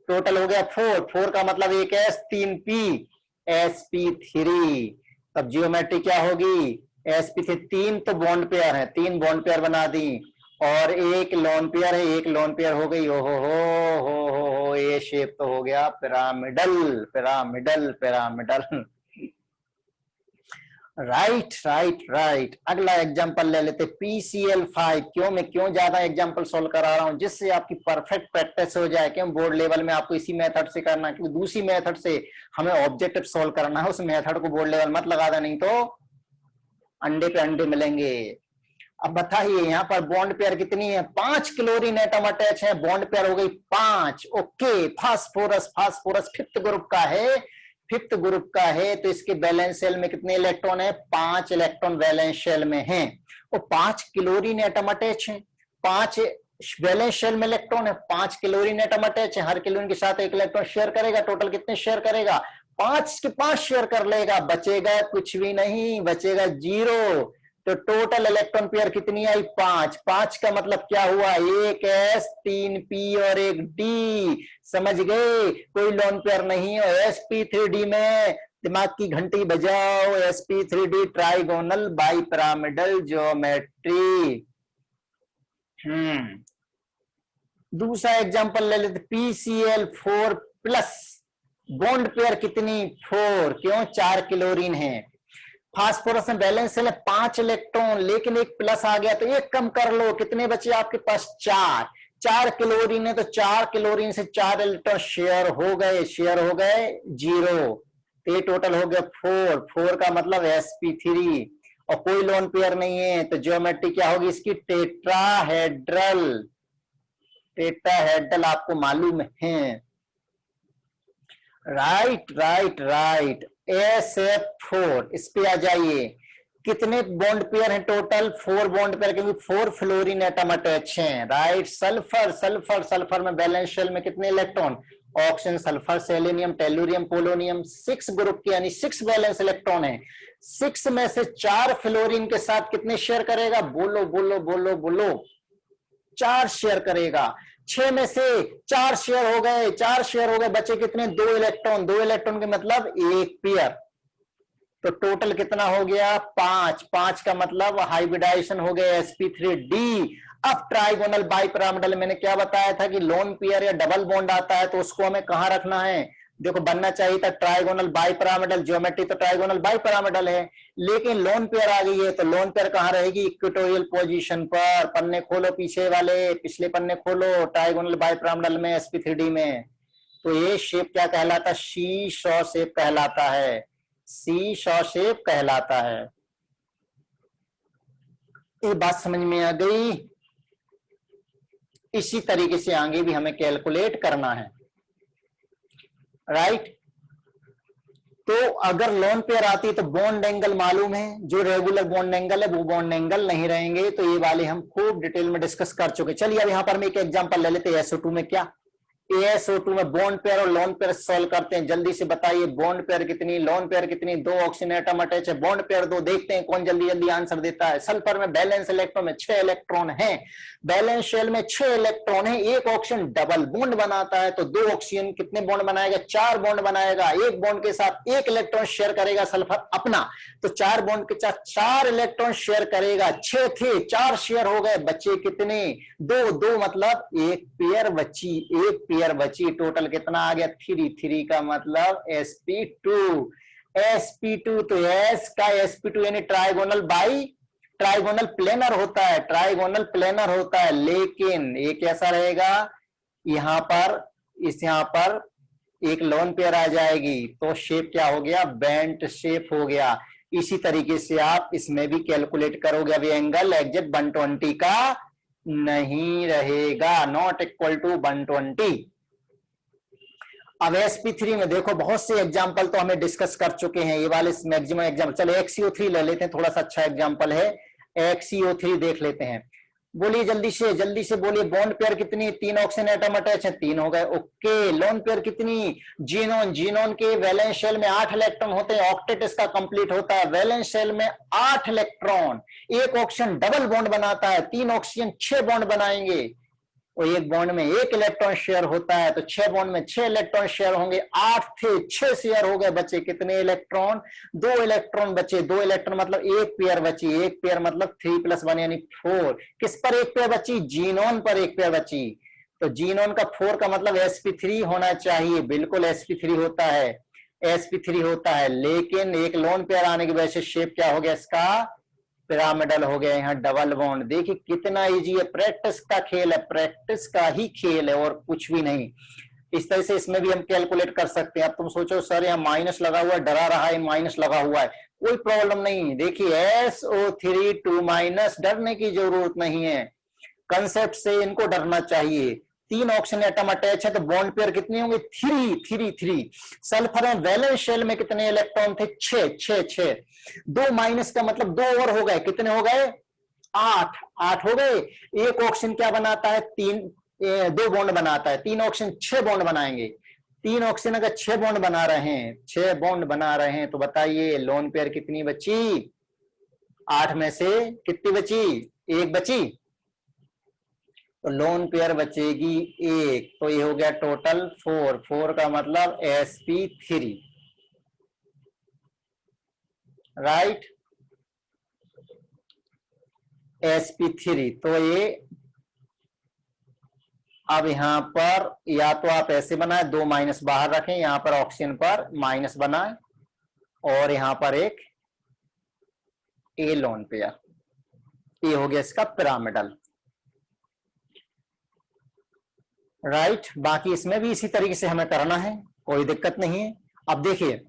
टोटल हो गया 4, 4 का मतलब एक s 3p sp3। तब जियोमेट्री क्या होगी, sp3, 3 तो बॉन्ड पेयर है, 3 बॉन्ड पेयर बना दी, और एक लोन पेयर है, एक लोन पेयर हो गई। ओ हो, ये शेप तो हो गया pyramidal, pyramidal, pyramidal. Right right right. अगला एग्जांपल ले लेते, PCl5। क्यों मैं क्यों ज्यादा एग्जांपल सॉल्व करा रहा हूं, जिससे आपकी परफेक्ट प्रैक्टिस हो जाए। क्यों बोर्ड लेवल में आपको इसी मेथड से करना, क्योंकि दूसरी मेथड से हमें ऑब्जेक्टिव सॉल्व करना है, उस मेथड को बोर्ड लेवल मत लगा दें, नहीं तो अंडे पे अंडे मिलेंगे। अब बताइए यहाँ पर बॉन्ड पेयर कितनी है, 5 क्लोरीन एटम अटैच है, बॉन्ड पेयर हो गई 5। Okay, phosphorus, phosphorus 5th group का है, 5th ग्रुप का है, तो इसके वैलेंस शेल में कितने इलेक्ट्रॉन है, 5 इलेक्ट्रॉन वैलेंस शेल में है, और 5 क्लोरीन एटम अटैच है, 5 वैलेंस शेल में इलेक्ट्रॉन है, 5 क्लोरीन एटम अटैच है, हर क्लोरीन के साथ एक इलेक्ट्रॉन शेयर करेगा, टोटल कितने शेयर करेगा, 5 के 5 शेयर कर लेगा, बचेगा कुछ भी नहीं, बचेगा 0। तो टोटल इलेक्ट्रॉन पेयर कितनी आई, 5। 5 का मतलब क्या हुआ, एक s 3 p और एक d। समझ गए, कोई लोन पेयर नहीं है। sp3d में दिमाग की घंटी बजाओ, sp3d trigonal bi pyramidal geometry. दूसरा एग्जांपल ले लेते, PCl4 प्लस, बॉन्ड पेयर कितनी, 4। क्यों, 4 क्लोरीन है, फास्फोरस में बैलेंस है 5 इलेक्ट्रॉन, लेकिन एक प्लस आ गया तो एक कम कर लो, कितने बचे आपके पास, 4। 4 क्लोरीन है तो 4 क्लोरीन से 4 इलेक्ट्रॉन शेयर हो गए, 0। तो ये टोटल हो गया 4। 4 का मतलब sp3, और कोई लोन पेयर नहीं है, तो ज्योमेट्री क्या होगी इसकी, टेट्राहेड्रल। टेट्राहेड्रल आपको मालूम है, राइट राइट राइट। SF4, इस पे आ जाइए, कितने बॉन्ड पेयर हैं टोटल, 4 बॉन्ड पेयर, क्योंकि 4 फ्लोरीन एटम अटैच हैं, राइट। सल्फर, सल्फर, सल्फर में बैलेंस शेल में कितने electron, oxygen, sulphur, selenium, tellurium, polonium, 6 group के, यानी 6 बैलेंस इलेक्ट्रॉन है। 6 में से 4 फ्लोरीन के साथ कितने शेयर करेगा, बोलो बोलो बोलो बोलो, 4 शेयर करेगा। 6 में से 4 शेयर हो गए, 4 शेयर हो गए, बचे कितने, 2 इलेक्ट्रॉन। 2 इलेक्ट्रॉन के मतलब एक पेयर, तो टोटल कितना हो गया, 5। 5 का मतलब हाइब्रिडाइजेशन हो गया sp3d। अब ट्राइगोनल बाइपिरामिडल, मैंने क्या बताया था कि लोन पेयर या डबल बॉन्ड आता है तो उसको हमें कहां रखना है, देखो बनना चाहिए था ट्राइगोनल बाइपिरामिडल, ज्योमेट्री तो ट्राइगोनल बाइपिरामिडल है, लेकिन लोन पेयर आ गई है, तो लोन पेयर कहां रहेगी, इक्वेटोरियल पोजीशन पर। पन्ने खोलो पीछे वाले, पिछले पन्ने खोलो, ट्राइगोनल बाइपिरामिडल में, sp3d में। तो ये शेप क्या कहलाता है, सी शॉ शेप कहलाता है, सी शॉ शेप कहलाता है। ये बात समझ में आ गई। इसी तरीके से आगे भी हमें कैलकुलेट करना है, राइट। तो अगर लोन पेयर आती है तो बॉन्ड एंगल मालूम है, जो रेगुलर बॉन्ड एंगल है वो बॉन्ड एंगल नहीं रहेंगे, तो ये वाले हम खूब डिटेल में डिस्कस कर चुके। चलिए अब यहां पर मैं एक एग्जांपल ले लेते हैं, SO2 में क्या, ASO2 में बॉन्ड पेयर और लोन पेयर सॉल्व करते हैं। जल्दी से बताइए, बॉन्ड पेयर कितनी, लोन पेयर कितनी, 2 ऑक्सीजन एटम अटैच है, बॉन्ड पेयर 2, देखते हैं कौन जल्दी जल्दी आंसर देता है। सल्फर में बैलेंस इलेक्ट्रॉन में 6 इलेक्ट्रॉन है, बैलेंस शेल में 6 इलेक्ट्रॉन है, एक ऑक्सीजन डबल बॉन्ड बनाता है, तो 2 ऑक्सीजन कितने बॉन्ड बनाएगा, 4 बॉन्ड बनाएगा, एक बॉन्ड के साथ एक इलेक्ट्रॉन शेयर करेगा सल्फर अपना, तो 4 बॉन्ड के साथ 4 इलेक्ट्रॉन शेयर करेगा, 6 थे, 4 शेयर हो गए, बचे कितने, 2 मतलब एक पेयर बची, एक पेयर बची, टोटल कितना आ गया, 3। 3 का मतलब sp2। sp2 तो s का sp2 यानी ट्राइगोनल बाई, ट्राइगोनल प्लेनर होता है, ट्राइगोनल प्लेनर होता है, लेकिन ये कैसा रहेगा, यहां पर यहां पर एक लोन पेयर आ जाएगी, तो शेप क्या हो गया, बेंट शेप हो गया। इसी तरीके से आप इसमें भी कैलकुलेट करोगे, अभी एंगल एग्जैक्ट 120 का नहीं रहेगा, नॉट इक्वल टू 120। अब sp3 में देखो बहुत से एग्जांपल तो हमें डिस्कस कर चुके हैं, ये वाले मैक्सिमम एग्जांपल। चलो XCO3 ले लेते हैं, थोड़ा सा अच्छा एग्जांपल है, XCO3 देख लेते हैं। बोलिए जल्दी से बोलिए। बॉन्ड पेयर कितनी? 3 ऑक्सीजन एटम अटैच है, 3 हो गए। ओके। लोन पेयर कितनी? जीनोन, जीनोन के वैलेंस शेल में 8 इलेक्ट्रॉन होते हैं, ऑक्टेट इसका कंप्लीट होता है। वैलेंस शेल में 8 इलेक्ट्रॉन, एक ऑक्सीजन डबल बॉन्ड बनाता है, 3 ऑक्सीजन 6 बॉन्ड बनाएंगे, और एक बॉन्ड में 1 इलेक्ट्रॉन शेयर होता है, तो 6 बॉन्ड में 6 इलेक्ट्रॉन शेयर होंगे। 8 थे, 6 शेयर हो गए, बचे कितने इलेक्ट्रॉन? 2 इलेक्ट्रॉन बचे। 2 इलेक्ट्रॉन मतलब एक पेयर बची, एक पेयर मतलब 3+1 यानी 4। किस पर एक पेयर बची? जीनोन पर एक पेयर बची। तो जीनोन का 4 का मतलब sp3 होना चाहिए, बिल्कुल sp3 होता है, sp3 होता है। लेकिन एक लोन पेयर आने की वजह से शेप क्या हो गया इसका? पिरामिडल हो गया। यहाँ डबल बॉन्ड, देखिए कितना इजी है, प्रैक्टिस का खेल है, प्रैक्टिस का ही खेल है और कुछ भी नहीं। इस तरह से इसमें भी हम कैलकुलेट कर सकते हैं। अब तुम सोचो सर यहाँ माइनस लगा हुआ है, डरा रहा है, माइनस लगा हुआ है, कोई प्रॉब्लम नहीं। देखिए SO3 2-, डरने की जरूरत नहीं है, कंसेप्ट से इनको डरना चाहिए। 3 ऑक्सीजन एटम अटैच है, तो बॉन्ड पेयर कितनी होंगे? 3। सल्फर में वैलेंस शेल में कितने इलेक्ट्रॉन थे? 6। 2 माइनस का मतलब 2 और हो गए, कितने हो गए? 8 हो गए। एक ऑक्सीजन क्या बनाता है? 2 बॉन्ड बनाता है, 3 ऑक्सीजन 6 बॉन्ड बनाएंगे। 3 ऑक्सीजन अगर 6 बॉन्ड बना रहे हैं, 6 बॉन्ड बना रहे हैं, तो बताइए लोन पेयर कितनी बची? 8 में से कितनी बची? 1 बची, तो लोन पेयर बचेगी 1, तो ये हो गया टोटल 4 का मतलब sp3, राइट, sp3। तो ये अब यहां पर या तो आप ऐसे बनाए, 2 माइनस बाहर रखें, यहां पर ऑक्सीजन पर माइनस बनाए, और यहां पर एक ए लोन पेयर, ये हो गया इसका पिरामिडल, राइट। बाकी इसमें भी इसी तरीके से हमें करना है, कोई दिक्कत नहीं है। अब देखिए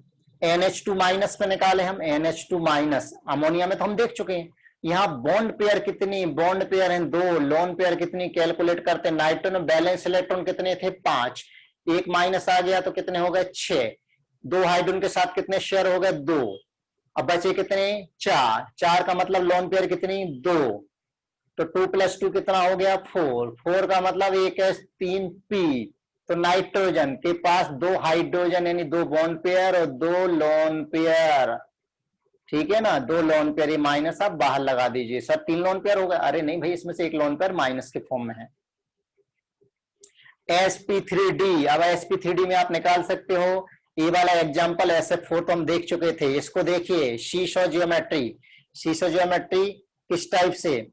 NH2 माइनस पे निकाले हम, NH2 माइनस, अमोनिया में तो हम देख चुके हैं। यहाँ बॉन्ड पेयर कितनी? बॉन्ड पेयर हैं 2, लोन पेयर कितनी? कैलकुलेट करते हैं। नाइट्रोजन में बैलेंस इलेक्ट्रॉन कितने थे? 5, एक माइनस आ गया तो कितने हो गए? 6। 2 हाइड्रोजन के साथ कितने शेयर हो गए? 2। अब बचे कितने? 4 का मतलब लोन पेयर कितनी? 2, तो 2+2 कितना हो गया? 4 का मतलब 1s3p, तो नाइट्रोजन के पास 2 हाइड्रोजन यानी 2 बॉन्ड पेयर और 2 लोन पेयर, ठीक है ना, 2 लोन पेयर। ये माइनस आप बाहर लगा दीजिए, सर 3 लोन पेयर हो गए। अरे नहीं भाई, इसमें से एक लोन पेयर माइनस के फॉर्म में है। sp3d, अब sp3d में आप निकाल सकते हो। ये वाला एग्जांपल SF4 तो हम देख चुके थे, इसको देखिए। शीशो जियोमेट्री, शीशो जियोमेट्री किस टाइप से?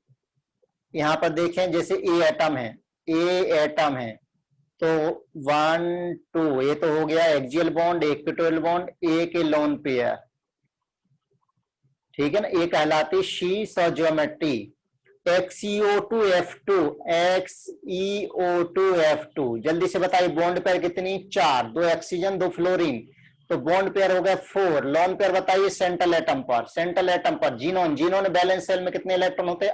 यहां पर देखें, जैसे ए एटम है, ए एटम है, तो 1 2, ये तो हो गया एक्सियल बॉन्ड, इक्विटोरियल बॉन्ड, ए के लोन पेयर, ठीक है ना, ये कहलाती शीशो जियोमेट्री। XeO2F2, XeO2F2, जल्दी से बताइए बॉन्ड पेयर कितनी? 4, 2 ऑक्सीजन 2 फ्लोरीन, तो बॉन्ड पेयर हो गए 4। लोन पेयर बताइए सेंट्रल एटम पर, सेंट्रल एटम पर जीनोन, जीनोन बैलेंस सेल में कितने इलेक्ट्रॉन होते हैं?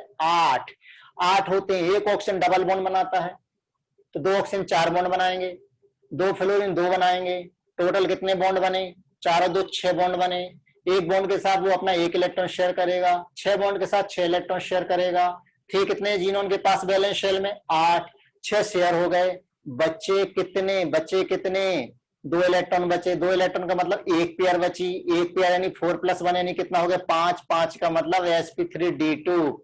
8 होते हैं। एक ऑक्सीजन डबल बॉन्ड बनाता है, तो 2 ऑक्सीजन 4 बॉन्ड बनाएंगे, 2 फ्लोरीन 2 बनाएंगे, टोटल कितने बॉन्ड बने? 4 और 2 6 बॉन्ड बने। एक बॉन्ड के साथ वो अपना 1 इलेक्ट्रॉन शेयर करेगा, 6 बॉन्ड के साथ 6 इलेक्ट्रॉन शेयर करेगा। ठीक, कितने जीनोन के पास बैलेंस शेल में? 8, 6 शेयर हो गए। बच्चे कितने? बच्चे कितने? 2 इलेक्ट्रॉन बचे। 2 इलेक्ट्रॉन का मतलब एक पेयर बची, एक पेयर यानी 4+1 यानी कितना हो गया? 5, 5 का मतलब sp3d2।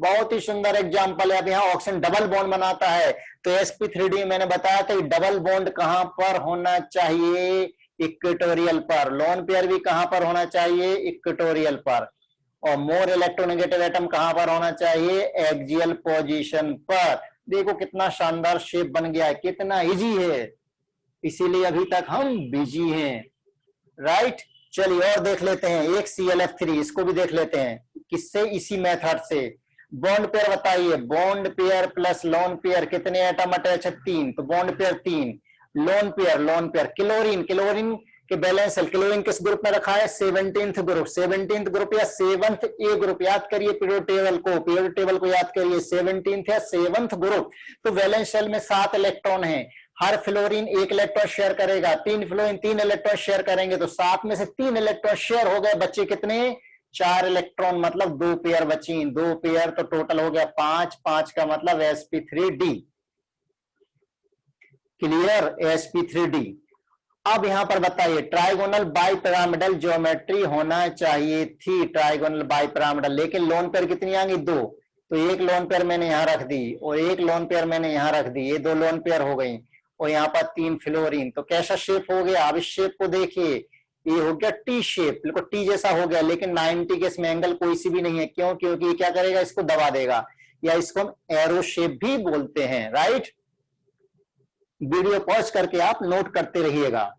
बहुत ही सुंदर एग्जाम्पल है। अब यहाँ ऑक्सीजन डबल बॉन्ड बनाता है, तो sp3d मैंने बताया था डबल बॉन्ड कहां पर होना चाहिए? इक्वेटोरियल पर। लोन पेयर भी कहां पर होना चाहिए? इक्वेटोरियल पर। और मोर इलेक्ट्रोनेगेटिव एटम कहां पर होना चाहिए? एक्सियल पोजीशन पर। देखो कितना शानदार शेप बन गया है, कितना इजी है, इसीलिए अभी तक हम बिजी हैं, राइट। चलिए और देख लेते हैं, एक ClF3, इसको भी देख लेते हैं। किससे? इसी मेथड से। बॉन्ड पेयर बताइए, bond pair plus lone pair कितने एटम अटैच है? 3, तो bond pair 3। Loan pair, lone pair chlorine, chlorine के बैलेंस है, क्लोरीन किस ग्रुप में रखा है? 17th ग्रुप, 17th ग्रुप या 7th ए ग्रुप। याद करिए पीरियड टेबल को, पीरियड टेबल को याद करिए, 17th या 7th ग्रुप। तो वैलेंस शेल में 7 इलेक्ट्रॉन है, हर फ्लोरीन 1 इलेक्ट्रॉन शेयर करेगा, 3 फ्लोरीन 3 इलेक्ट्रॉन शेयर करेंगे, तो 7 में से 3 इलेक्ट्रॉन शेयर हो गए, बच्चे कितने? 4 इलेक्ट्रॉन मतलब 2 पेयर बची, 2 पेयर तो टोटल हो गया 5, 5 का मतलब sp3d। Clear, sp3d। अब यहां पर बताइए ट्राइगोनल बाइपिरामिडल ज्योमेट्री होना चाहिए थी, ट्राइगोनल बाइपिरामिडल, लेकिन लोन पेयर कितनी आ गई, 2। तो एक लोन पेयर मैंने यहां रख दी और एक लोन पेयर मैंने यहां रख दी, ये 2 लोन पेयर हो गई और यहाँ पर 3 फ्लोरीन। तो कैसा शेप हो गया, अब इस शेप को देखिए, ये हो गया टी शेप, बिल्कुल टी जैसा हो गया, लेकिन 90 के इसमें एंगल कोई सी भी नहीं है। क्यों, क्योंकि ये क्या करेगा, इसको दबा देगा, या इसको हम एरो शेप भी बोलते हैं। राइट, वीडियो पॉज करके आप नोट करते रहिएगा।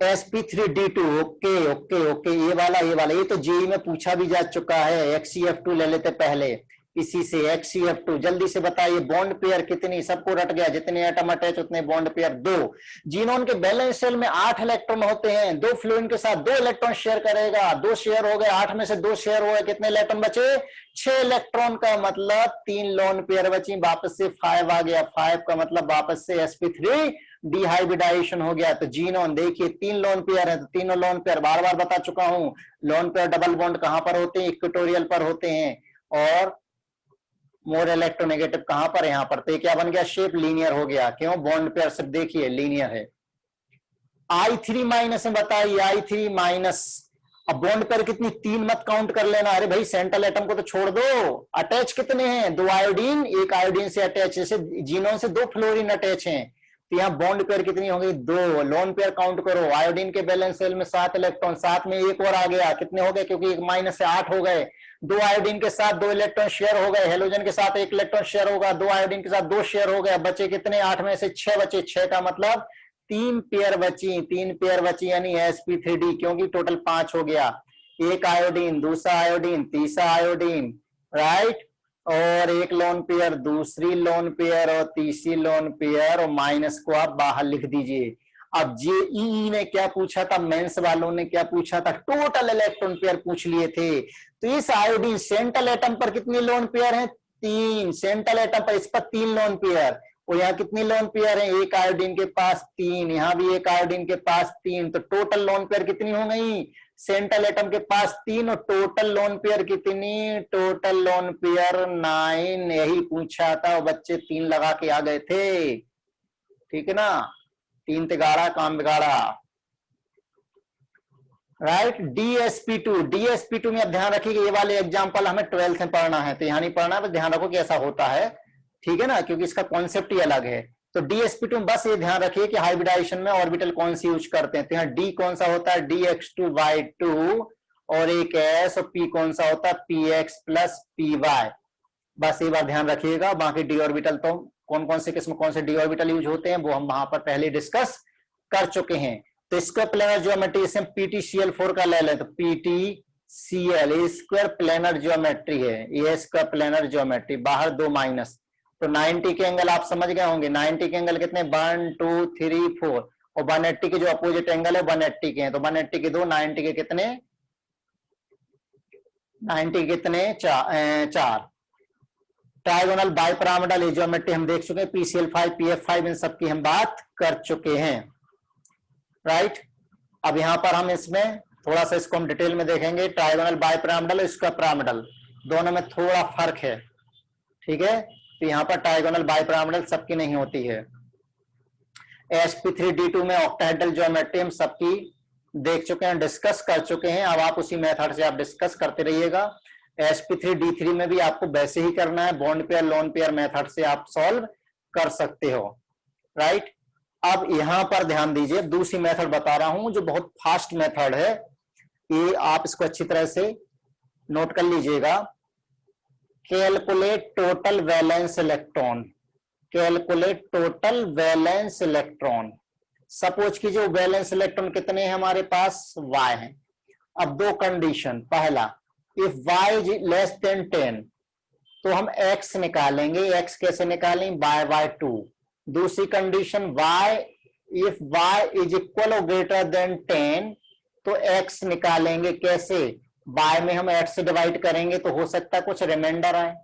sp3d2, ओके ओके ओके, ये वाला ये तो जेई में पूछा भी जा चुका है। HCF2 ले लेते पहले, इसी से HCF2। जल्दी से बताइए बॉन्ड पेयर कितनी, सबको रट गया, जितने एटम अटैच उतने बॉन्ड पेयर 2। जीनोन के बैलेंस शेल में 8 इलेक्ट्रॉन होते हैं, 2 फ्लोरीन के साथ 2 इलेक्ट्रॉन शेयर करेगा, 2 शेयर हो गए, 8 में से 2 शेयर हो गए, कितने इलेक्ट्रॉन बचे, 6 इलेक्ट्रॉन का मतलब 3 लोन पेयर बची, वापस से 5 आ गया, 5 का मतलब वापस से sp3 डिहाइब्रिडाइजेशन हो गया। तो जीनोन देखिए 3 लोन पेयर है, तो तीनों लोन पेयर, बार बार बता चुका हूं, लोन पेयर डबल बॉन्ड कहां पर होते हैं, इक्वेटोरियल पर होते हैं, और मोर इलेक्ट्रोनेगेटिव कहां पर, यहां पर। तो ये क्या बन गया, शेप लीनियर हो गया। क्यों, बॉन्ड पेयर सिर्फ देखिए लीनियर है। I3 माइनस में बताइए, I3 माइनस, अब बॉन्ड पेयर कितनी, 3 मत काउंट कर लेना, अरे भाई सेंट्रल एटम को तो छोड़ दो, अटैच कितने हैं, 2 आयोडीन, एक आयोडीन से अटैच, जैसे जीनोन से 2 फ्लोरीन अटैच हैं, तो यहाँ बॉन्ड पेयर कितनी हो गई, 2। लोन पेयर काउंट करो, आयोडीन के बैलेंस शेल में 7 इलेक्ट्रॉन, 7 में एक और आ गया, कितने हो गए, क्योंकि एक माइनस से 8 हो गए, 2 आयोडीन के साथ 2 इलेक्ट्रॉन शेयर हो गए, हेलोजन के साथ 1 इलेक्ट्रॉन शेयर होगा, 2 आयोडीन के साथ 2 शेयर हो गए, बचे कितने, 8 में से 6 बचे, 6 का मतलब 3 पेयर बची, 3 पेयर बची, यानी sp3d, क्योंकि टोटल 5 हो गया, एक आयोडीन, दूसरा आयोडीन, तीसरा आयोडीन, राइट, और एक लोन पेयर, दूसरी लोन पेयर और तीसरी लोन पेयर, और माइनस को आप बाहर लिख दीजिए। अब जेईई ने क्या पूछा था, मेंस वालों ने क्या पूछा था, टोटल इलेक्ट्रॉन पेयर पूछ लिए थे। तो इस आयोडीन सेंट्रल एटम पर कितनी लोन पेयर है, 3, सेंट्रल एटम पर इस पर 3 लोन पेयर, और यहाँ कितनी लोन पेयर है, एक आयोडीन के पास 3, यहाँ भी एक आयोडीन के पास 3, तो टोटल लोन पेयर कितनी हो गई, सेंट्रल एटम के पास 3 और टोटल लोन पेयर कितनी, टोटल लोन पेयर 9। यही पूछा था और बच्चे 3 लगा के आ गए थे, ठीक है ना, 3 तिगाड़ा काम बिगाड़ा। राइट, DSP2 में अब ध्यान रखिए ये वाले एग्जाम्पल हमें 12th में पढ़ना है, तो यहाँ नहीं पढ़ना, बस ध्यान रखो कि ऐसा होता है, ठीक है ना, क्योंकि इसका कॉन्सेप्ट ही अलग है। तो DSP2 में बस ये ध्यान रखिए कि हाइब्रिडाइजेशन में ऑर्बिटल कौन सी यूज करते हैं, तो यहाँ D कौन सा होता है, DX2Y2, और एक S, और P कौन सा होता है, PX प्लस PY। बस एक बार ध्यान रखिएगा, बाकी डी ऑर्बिटल तो कौन कौन से किस्म, कौन से डी ऑर्बिटल यूज होते हैं वो हम वहां पर पहले डिस्कस कर चुके हैं। तो स्क्वायर प्लेनर ज्योमेट्री, इसे PTCL4 का ले लें, तो PTCL स्क्वायर प्लेनर ज्योमेट्री है, ये स्क्वायर प्लेनर ज्योमेट्री, बाहर 2 माइनस, तो 90 के एंगल आप समझ गए होंगे, 90 के एंगल कितने, 1 2 3 4, और 180 के जो अपोजिट एंगल है 180 के हैं, तो 180 के 2, 90 के कितने, 90 कितने, 4। ट्राइगोनल बाइपिरामिडल ज्योमेट्री हम देख चुके हैं, PCL5 PF5 इन सब की हम बात कर चुके हैं। राइट, अब यहां पर हम इसमें थोड़ा सा इसको हम डिटेल में देखेंगे, ट्राइगोनल बाइपिरामिडल, इसका पिरामिडल, दोनों में थोड़ा फर्क है, ठीक है। तो यहां पर ट्राइगोनल बाइपिरामिडल सबकी नहीं होती है। sp3d2 में ऑक्टाहेड्रल ज्योमेट्री हम सबकी देख चुके हैं, डिस्कस कर चुके हैं, अब आप उसी मेथड से आप डिस्कस करते रहिएगा। sp3d3 में भी आपको वैसे ही करना है, bond pair lone pair method से आप सॉल्व कर सकते हो। राइट, अब यहां पर ध्यान दीजिए, दूसरी मेथड बता रहा हूं जो बहुत फास्ट मेथड है, ये आप इसको अच्छी तरह से नोट कर लीजिएगा। Calculate total valence electron, calculate total valence electron. Suppose कीजिए वैलेंस इलेक्ट्रॉन कितने हैं हमारे पास, y है। अब 2 कंडीशन, पहला if y is less than 10 तो हम x निकालेंगे, x कैसे निकालेंगे, by 2। दूसरी condition y, if y is equal और ग्रेटर देन 10 तो x निकालेंगे, कैसे, y में हम 8 से डिवाइड करेंगे तो हो सकता है कुछ रिमाइंडर आए,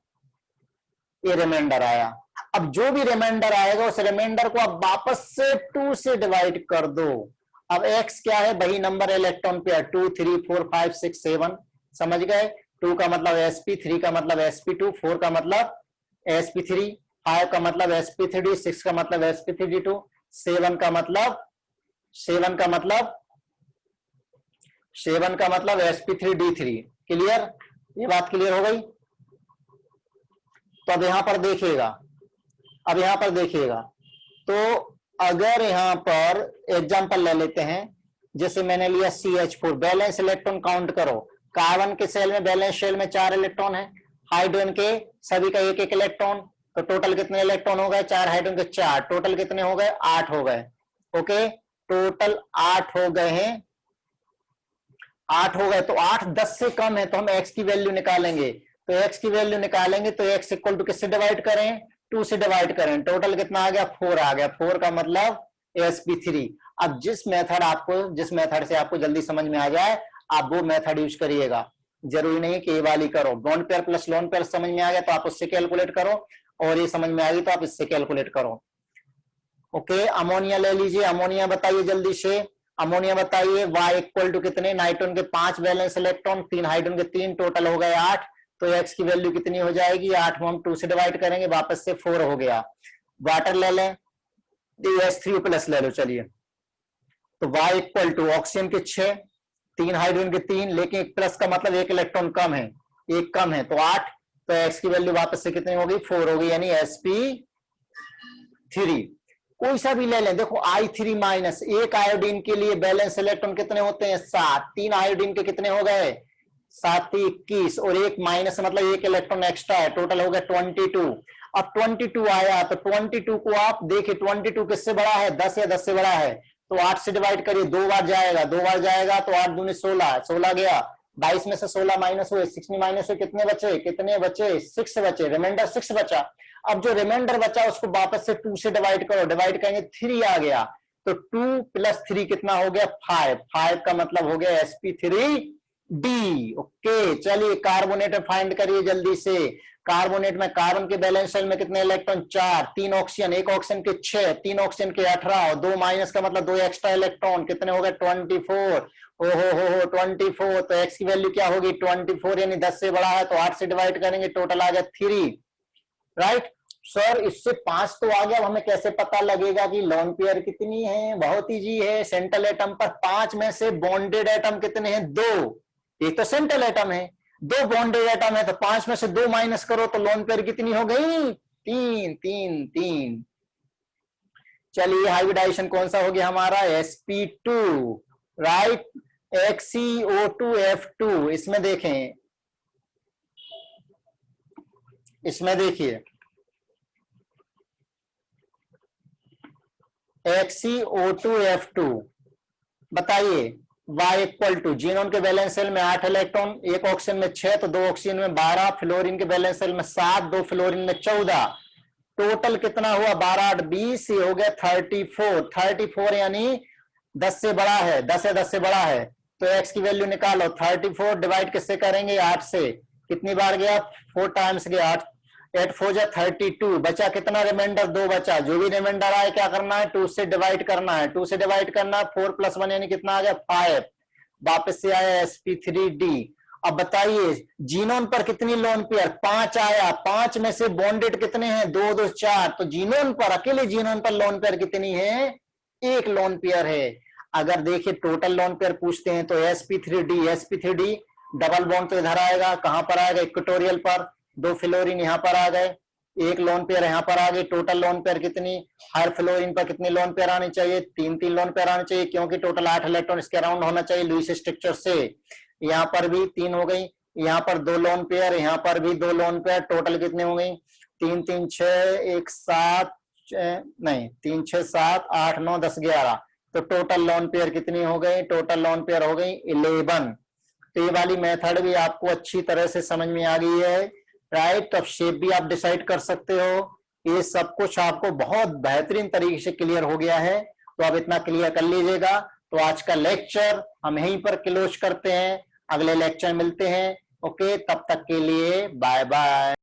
ये रिमाइंडर आया। अब जो भी रिमाइंडर आएगा उस रिमाइंडर को आप वापस से 2 से डिवाइड कर दो, अब x क्या है, वही नंबर इलेक्ट्रॉन पेयर 2 3 4 5 6 7, समझ गए। 2 का मतलब sp, 3 का मतलब sp2, 4 का मतलब sp3, 5 का मतलब sp3d, 6 का मतलब sp3d2, 7 का मतलब 7 का मतलब 7 का मतलब sp3d3। क्लियर, ये बात क्लियर हो गई। तो अब यहां पर देखिएगा, अब यहां पर देखिएगा, तो अगर यहां पर एग्जांपल ले लेते हैं, जैसे मैंने लिया CH4, बैलेंस इलेक्ट्रॉन काउंट करो। कार्बन के सेल में, बैलेंस शेल में 4 इलेक्ट्रॉन है, हाइड्रोजन के सभी का एक एक इलेक्ट्रॉन, तो टोटल कितने इलेक्ट्रॉन हो गए, 4 हाइड्रोजन के 4, टोटल कितने हो गए, 8 हो गए। ओके, टोटल 8 हो गए हैं, 8 हो गए। तो 8 10 से कम है तो हम x की वैल्यू निकालेंगे। तो x की वैल्यू निकालेंगे तो x इक्वल टू किससे डिवाइड करें, 2 से डिवाइड करें। टोटल कितना आ गया, 4 आ गया। 4 का मतलब sp3। अब जिस मेथड से आपको जल्दी समझ में आ जाए, आप वो मेथड यूज करिएगा। जरूरी नहीं कि ये वाली करो, bond pair plus lone pair समझ में आ गया तो आप उससे कैलकुलेट करो, और ये समझ में आ गई तो आप इससे कैलकुलेट करो। ओके, अमोनिया ले लीजिए। अमोनिया बताइए जल्दी से, अमोनिया बताइए। y इक्वल टू कितने, नाइट्रोजन के 5 वैलेंस इलेक्ट्रॉन, 3 हाइड्रोजन के 3, टोटल हो गए 8। तो x की वैल्यू कितनी हो जाएगी, 8 को हम 2 से डिवाइड करेंगे, वापस से 4 हो गया। वाटर ले लें, H3 प्लस ले लो, चलिए। तो y इक्वल टू ऑक्सीजन के 6, 3 हाइड्रोजन के 3, लेकिन एक प्लस का मतलब एक इलेक्ट्रॉन कम है, एक कम है, तो 8। तो x की वैल्यू वापस से कितनी हो गई, 4 हो गई, यानी sp3। कोई सा भी ले लें, देखो I3 माइनस, एक आयोडीन के लिए बैलेंस इलेक्ट्रॉन कितने होते हैं, 7, 3 आयोडीन के कितने हो गए, 7 21, और एक माइनस मतलब एक इलेक्ट्रॉन एक्स्ट्रा है, टोटल हो गया 22। अब 22 आया तो 22 को आप देखिए, 22 किससे बड़ा है, 10 या 10 से बड़ा है, तो 8 से डिवाइड करिए, 2 बार जाएगा, 2 बार जाएगा तो 8 दूनी 16, 16 गया, 22 में से 16 माइनस हुए, 6 माइनस हुए, कितने बचे, कितने बचे, 6 बचे, रिमाइंडर 6 बचा। अब जो रिमाइंडर बचा उसको वापस से 2 से डिवाइड करो, डिवाइड करेंगे 3 आ गया, तो 2 प्लस 3 कितना हो गया, 5, 5 का मतलब हो गया sp3d। ओके, चलिए कार्बोनेट फाइंड करिए जल्दी से। कार्बोनेट में कार्बन के बैलेंस शेल में कितने इलेक्ट्रॉन, 4, 3 ऑक्सीजन, एक ऑक्सीजन के 6, 3 ऑक्सीजन के 18, और 2 माइनस का मतलब 2 एक्स्ट्रा इलेक्ट्रॉन, कितने हो गए 24। हो 24। तो x की वैल्यू क्या होगी, 24, यानी 10 से बड़ा है, तो 8 से डिवाइड करेंगे, टोटल आ गया 3। राइट सर, इससे 5 तो आ गया। अब हमें कैसे पता लगेगा कि लोन पेयर कितनी है, बहुत इजी है। सेंट्रल एटम पर 5 में से बॉन्डेड एटम कितने हैं, 2, एक तो सेंट्रल एटम है, 2 बॉन्डेड एटम है, तो 5 में से 2 माइनस करो तो लोन पेयर कितनी हो गई, 3 3 3। चलिए हाइब्रिडाइजेशन कौन सा हो गया हमारा, sp2, राइट, XeO2F2। इसमें देखें, इसमें देखिए XeO2F2, बताइए y इक्वल टू, जीनोन के बैलेंस सेल में 8 इलेक्ट्रॉन, एक ऑक्सीजन में 6, तो 2 ऑक्सीजन में 12, फ्लोरीन के बैलेंस सेल में 7, 2 फ्लोरीन में 14, टोटल कितना हुआ, 12 8 20, ये हो गया 34। 34 यानी 10 से बड़ा है, 10 है 10 से बड़ा है, तो x की वैल्यू निकालो। 34 डिवाइड किससे करेंगे, 8 से, कितनी बार गया, 4 टाइम्स गया, 8 4 जा 32, बचा कितना, रिमाइंडर 2 बचा। जो भी रिमाइंडर आए क्या करना है, 2 से डिवाइड करना है, 2 से डिवाइड करना है, 4 + 1 यानी कितना आ गया, 5। वापस से आया sp3d। अब बताइए जीनोन पर कितनी लोन पेयर, 5 आया, 5 में से बॉन्डेड कितने हैं, 2 2 4, तो जीनोन पर, अकेले जीनोन पर लोन पेयर कितनी है, 1 लोन पेयर है। अगर देखिए टोटल लोन पेयर पूछते हैं तो sp3d डबल बॉन्ड तो इधर आएगा, कहां पर आएगा, इक्वेटोरियल पर, 2 फ्लोरीन यहां पर आ गए, 1 लोन पेयर यहां पर आ गई। टोटल लोन पेयर कितनी, हर फ्लोरीन पर कितनी लोन पेयर आनी चाहिए, 3 3 लोन पेयर आनी चाहिए, क्योंकि टोटल 8 इलेक्ट्रॉन इसके अराउंड होना चाहिए लुईस स्ट्रक्चर से। यहाँ पर भी 3 हो गई, यहाँ पर 2 लोन पेयर, यहाँ पर भी 2 लोन पेयर, टोटल कितनी हो गई, 3 3 6 1 7 नहीं 3 6 7 8 9 10 11, तो टोटल लोन पेयर कितनी हो गई, टोटल लोन पेयर हो गई 11। तो ये वाली मेथड भी आपको अच्छी तरह से समझ में आ गई है, राइट। तो अब शेप भी आप डिसाइड कर सकते हो, ये सब कुछ आपको बहुत बेहतरीन तरीके से क्लियर हो गया है। तो आप इतना क्लियर कर लीजिएगा। तो आज का लेक्चर हम यहीं पर क्लोज करते हैं, अगले लेक्चर मिलते हैं। ओके, तब तक के लिए बाय बाय।